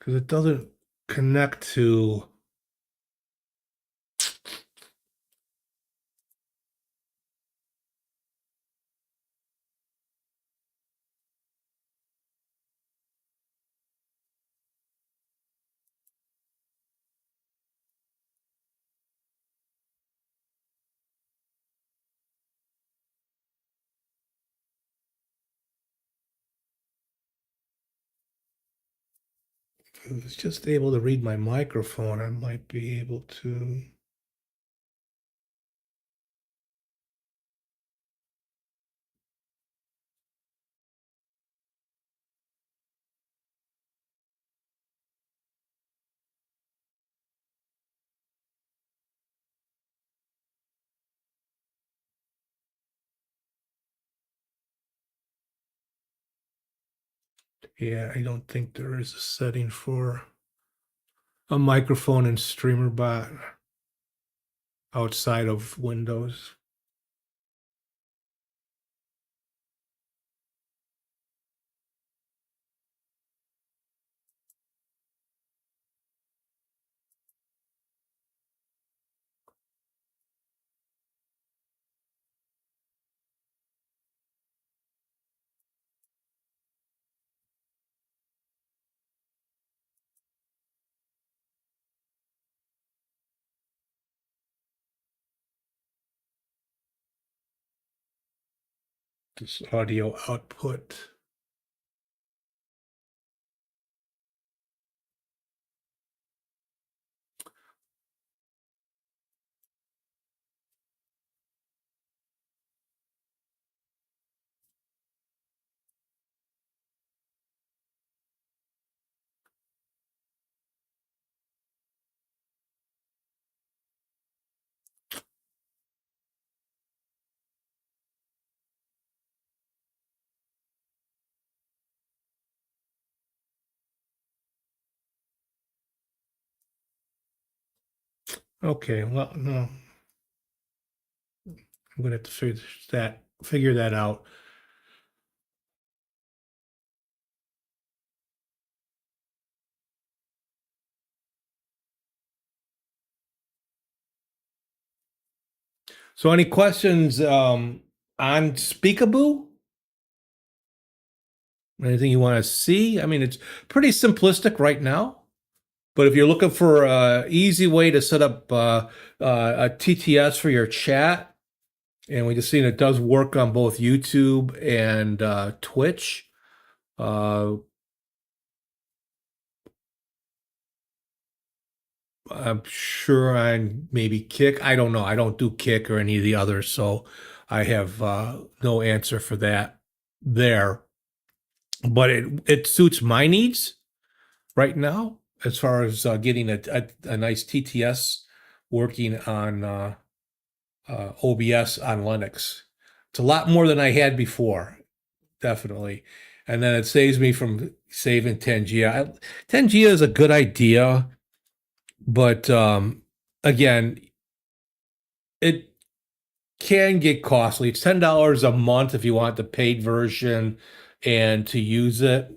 because it doesn't connect to. If I was just able to read my microphone, I might be able to. Yeah, I don't think there is a setting for a microphone in StreamerBot outside of Windows. This audio output. Okay, well, no. I'm gonna have to figure that out. So any questions on Speekaboo? Anything you want to see? I mean, it's pretty simplistic right now. But if you're looking for an easy way to set up a TTS for your chat, and we just seen it does work on both YouTube and Twitch. I'm sure on maybe Kick. I don't know. I don't do Kick or any of the others, so I have no answer for that there. But it suits my needs right now as far as getting a nice TTS working on OBS on Linux. It's a lot more than I had before, definitely. And then it saves me from saving 10G. 10G is a good idea, but again, it can get costly. It's $10 a month if you want the paid version and to use it.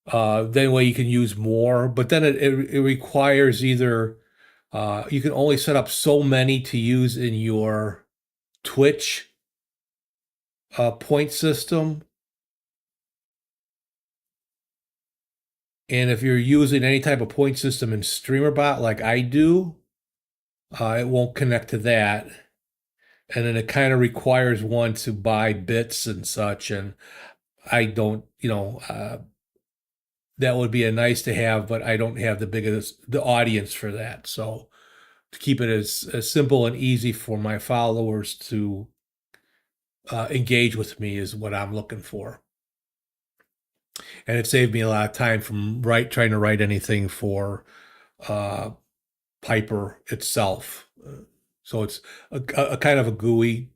Then way you can use more, but then it requires either you can only set up so many to use in your Twitch point system. And if you're using any type of point system in StreamerBot like I do, it won't connect to that. And then it kind of requires one to buy bits and such. And I don't, that would be a nice to have, but I don't have the audience for that. So to keep it as simple and easy for my followers to engage with me is what I'm looking for. And it saved me a lot of time from trying to write anything for Piper itself. So it's a kind of a GUI.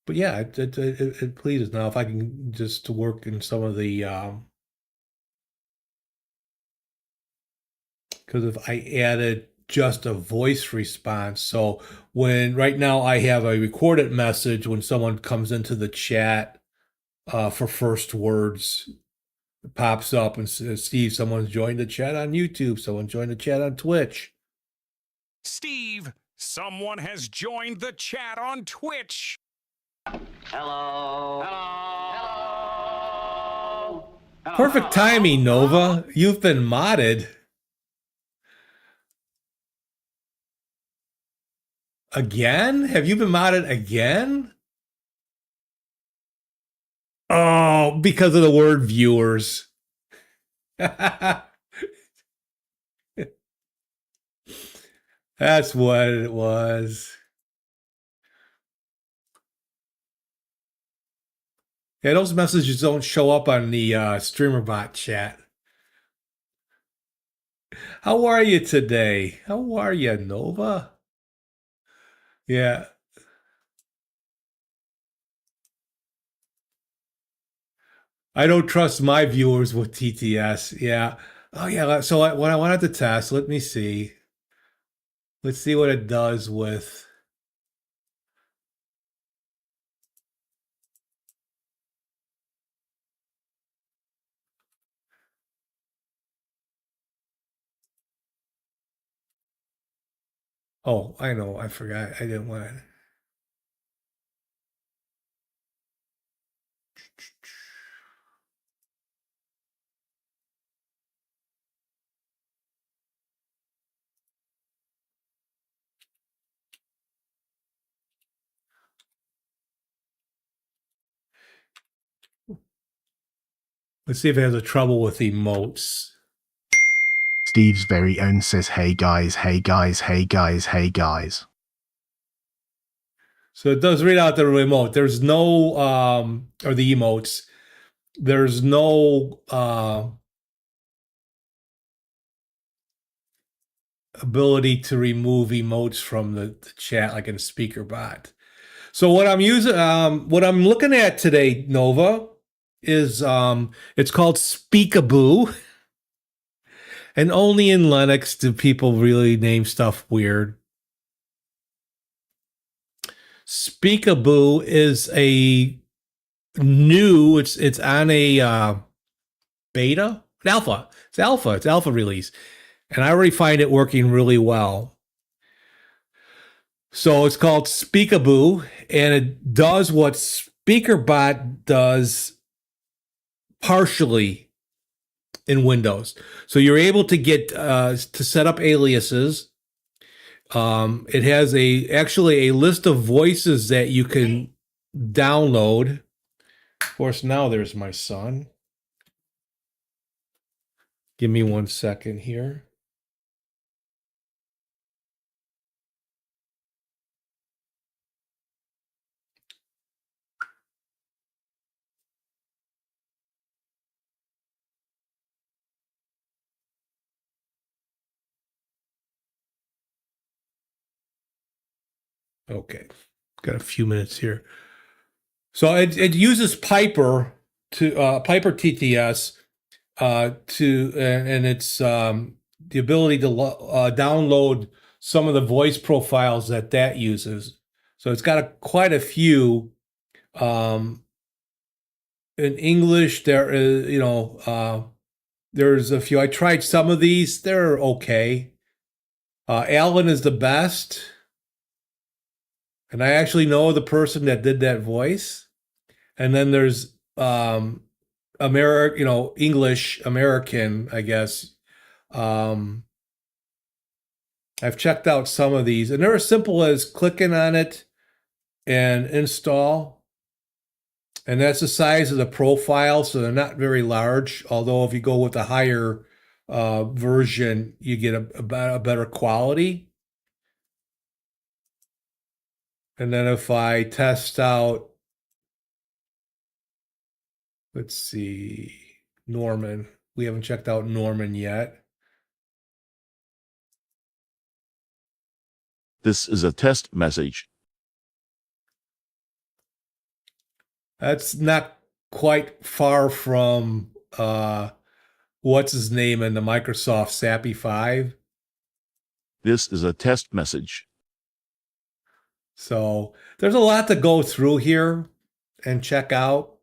But yeah, it pleases. Now if I can just work in some of the because if I added just a voice response, so when right now I have a recorded message when someone comes into the chat for first words. It pops up and says, Steve, someone's joined the chat on YouTube. Someone joined the chat on Twitch. Steve, someone has joined the chat on Twitch. Perfect timing, Nova. You've been modded. Again? Have you been modded again? Oh, because of the word viewers. That's what it was. Yeah, those messages don't show up on the StreamerBot chat. How are you today? How are you, Nova? Yeah. I don't trust my viewers with TTS. Yeah. Oh, yeah. So what I wanted to test, let me see. Let's see what it does with. Oh, I know. I forgot. I didn't want to. Let's see if it has a trouble with emotes. Steve's very own says, hey guys, hey guys, hey guys, hey guys. So it does read out the remote. There's no, or the emotes. There's no ability to remove emotes from the chat like in SpeakerBot. So what I'm using, what I'm looking at today, Nova, is it's called Speekaboo. And only in Linux do people really name stuff weird. Speekaboo is a new, it's on a beta, alpha. It's alpha release. And I already find it working really well. So it's called Speekaboo, and it does what SpeakerBot does partially in Windows. So you're able to get to set up aliases. It has actually a list of voices that you can download. Of course, now there's my son. Give me 1 second here. Okay, got a few minutes here. So it uses Piper to Piper TTS and it's the ability to download some of the voice profiles that uses. So it's got quite a few. In English, there is there's a few. I tried some of these; they're okay. Alan is the best. And I actually know the person that did that voice. And then there's English American, I guess. I've checked out some of these, and they're as simple as clicking on it and install. And that's the size of the profile, so they're not very large. Although if you go with a higher version, you get a better quality. And then if I test out, let's see, Norman. We haven't checked out Norman yet. This is a test message. That's not quite far from what's his name in the Microsoft SAPI 5. This is a test message. So there's a lot to go through here and check out.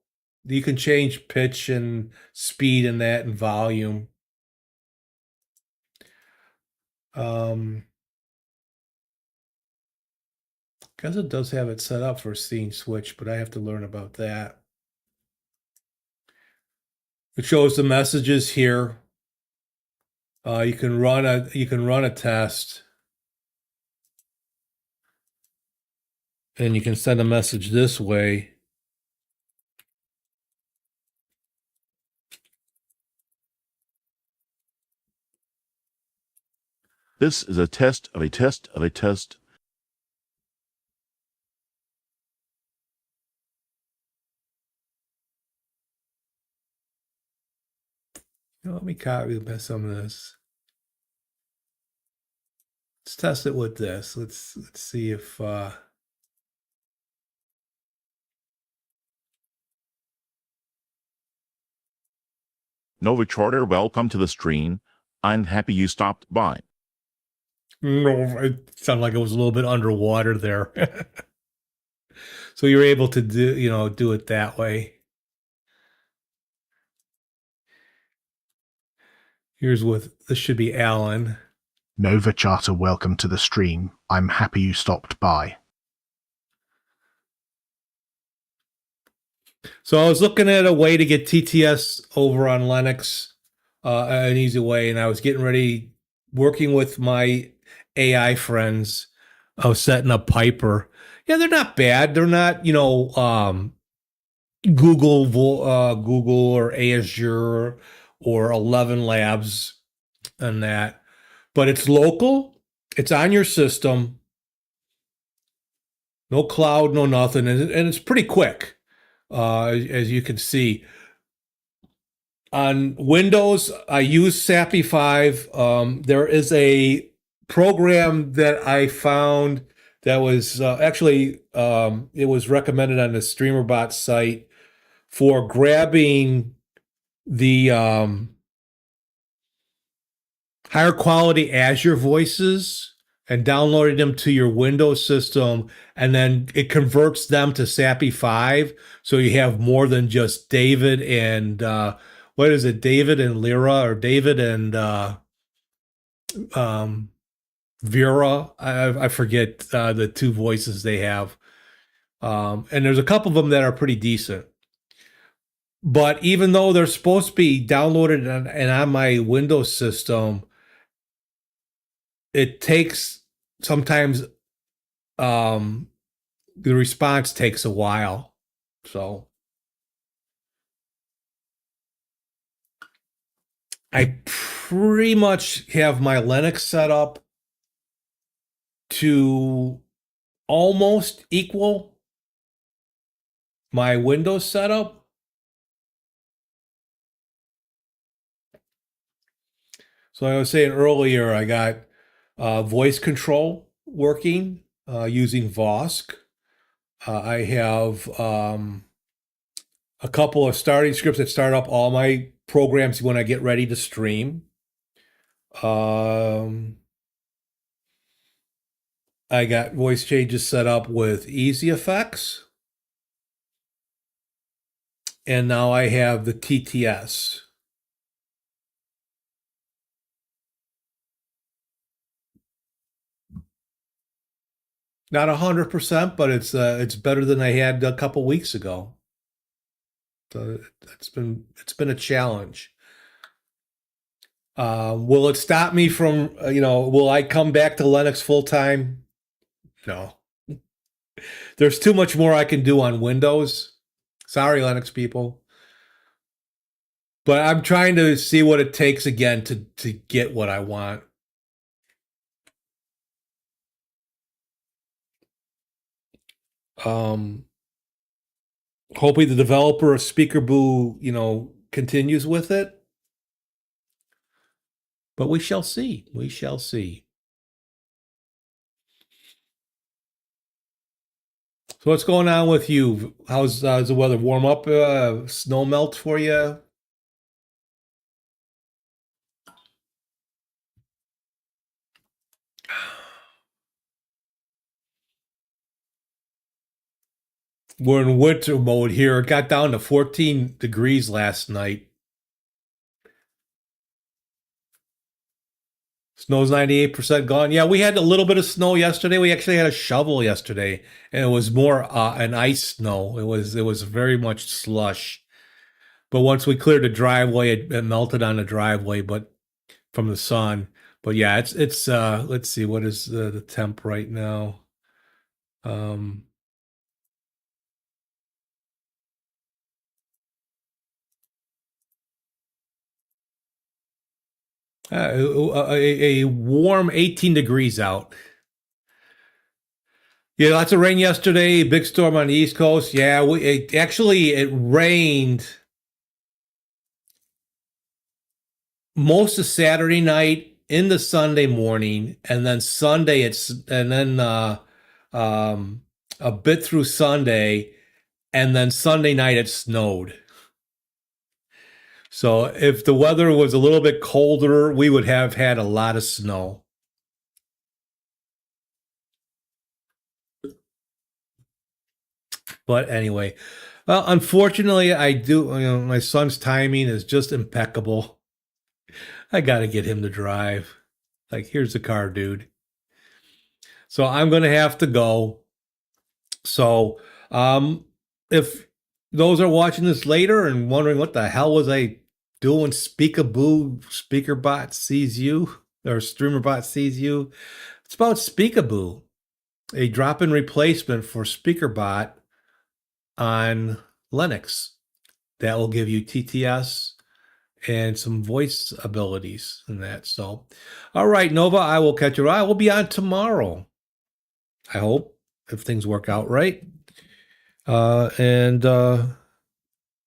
You can change pitch and speed and that and volume. Guess it does have it set up for scene switch, but I have to learn about that. It shows the messages here. You can run a test, and you can send a message this way. This is a test of a test of a test. Let me copy some of this. Let's test it with this. Let's see if Nova Charter, welcome to the stream. I'm happy you stopped by. No, it sounded like it was a little bit underwater there. So you're able to do it that way. Here's this should be Alan. Nova Charter, welcome to the stream. I'm happy you stopped by. So I was looking at a way to get TTS over on Linux, an easy way, and I was getting ready, working with my AI friends. I was setting up Piper. Yeah, they're not bad. They're not, Google or Azure or 11 Labs and that. But it's local. It's on your system. No cloud, no nothing, and it's pretty quick. As you can see. On Windows, I use SAPI 5. There is a program that I found that was it was recommended on the StreamerBot site for grabbing the higher quality Azure voices and downloading them to your Windows system, and then it converts them to SAPI 5, so you have more than just David and what is it, David and Lyra, or David and Vera? I forget the two voices they have, and there's a couple of them that are pretty decent. But even though they're supposed to be downloaded and on my Windows system, it takes sometimes the response takes a while. So I pretty much have my Linux set up to almost equal my Windows setup. So I was saying earlier, I got voice control working using Vosk. I have a couple of starting scripts that start up all my programs when I get ready to stream. I got voice changes set up with Easy Effects. And now I have the TTS. Not 100%, but it's better than I had a couple weeks ago. So it's been a challenge. Will it stop me from will I come back to Linux full time? No. There's too much more I can do on Windows. Sorry, Linux people. But I'm trying to see what it takes again to get what I want. Hoping the developer of Speekaboo, continues with it. But we shall see. We shall see. So what's going on with you? How's the weather? Warm up? Snow melt for you? We're in winter mode here. It got down to 14 degrees last night. Snow's 98% gone. Yeah, we had a little bit of snow yesterday. We actually had a shovel yesterday, and it was more an ice snow. It was very much slush. But once we cleared the driveway, it melted on the driveway, but from the sun. But yeah, it's let's see, what is the temp right now? A warm 18 degrees out. Yeah, lots of rain yesterday. Big storm on the East Coast. Yeah, it rained most of Saturday night into Sunday morning, and then a bit through Sunday, and then Sunday night it snowed. So if the weather was a little bit colder, we would have had a lot of snow. But anyway, well, unfortunately, my son's timing is just impeccable. I got to get him to drive. Like, here's the car, dude. So I'm going to have to go. So if those are watching this later and wondering what the hell was I doing, Speekaboo, SpeakerBot sees you, or StreamerBot sees you. It's about Speekaboo, a drop-in replacement for SpeakerBot on Linux that will give you TTS and some voice abilities in that. So, all right, Nova, I will catch you. I will be on tomorrow, I hope, if things work out right. And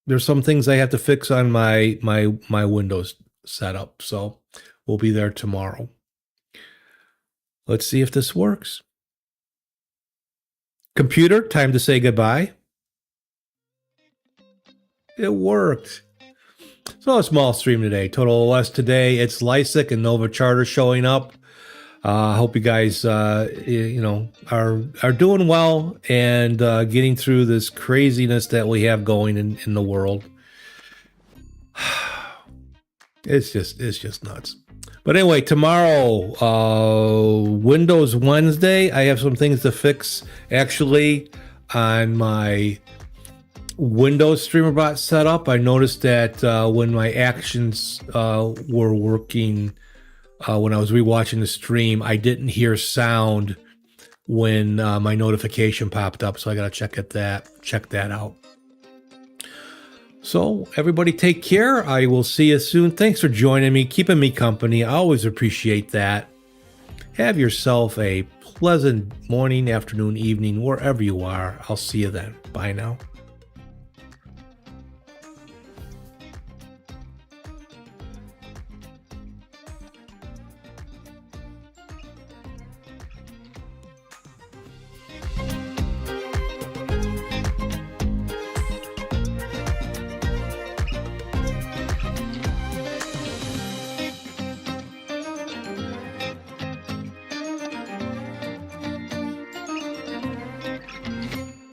there's some things I have to fix on my Windows setup, so we'll be there tomorrow. Let's see if this works. Computer, time to say goodbye. It worked. So a small stream today. Total OS today. It's Lysic and Nova Charter showing up. I hope you guys, are doing well and getting through this craziness that we have going in the world. It's just nuts. But anyway, tomorrow, Windows Wednesday, I have some things to fix actually on my Windows StreamerBot setup. I noticed that when my actions were working, when I was rewatching the stream, I didn't hear sound when my notification popped up. So I got to check that out. So everybody take care. I will see you soon. Thanks for joining me, keeping me company. I always appreciate that. Have yourself a pleasant morning, afternoon, evening, wherever you are. I'll see you then. Bye now.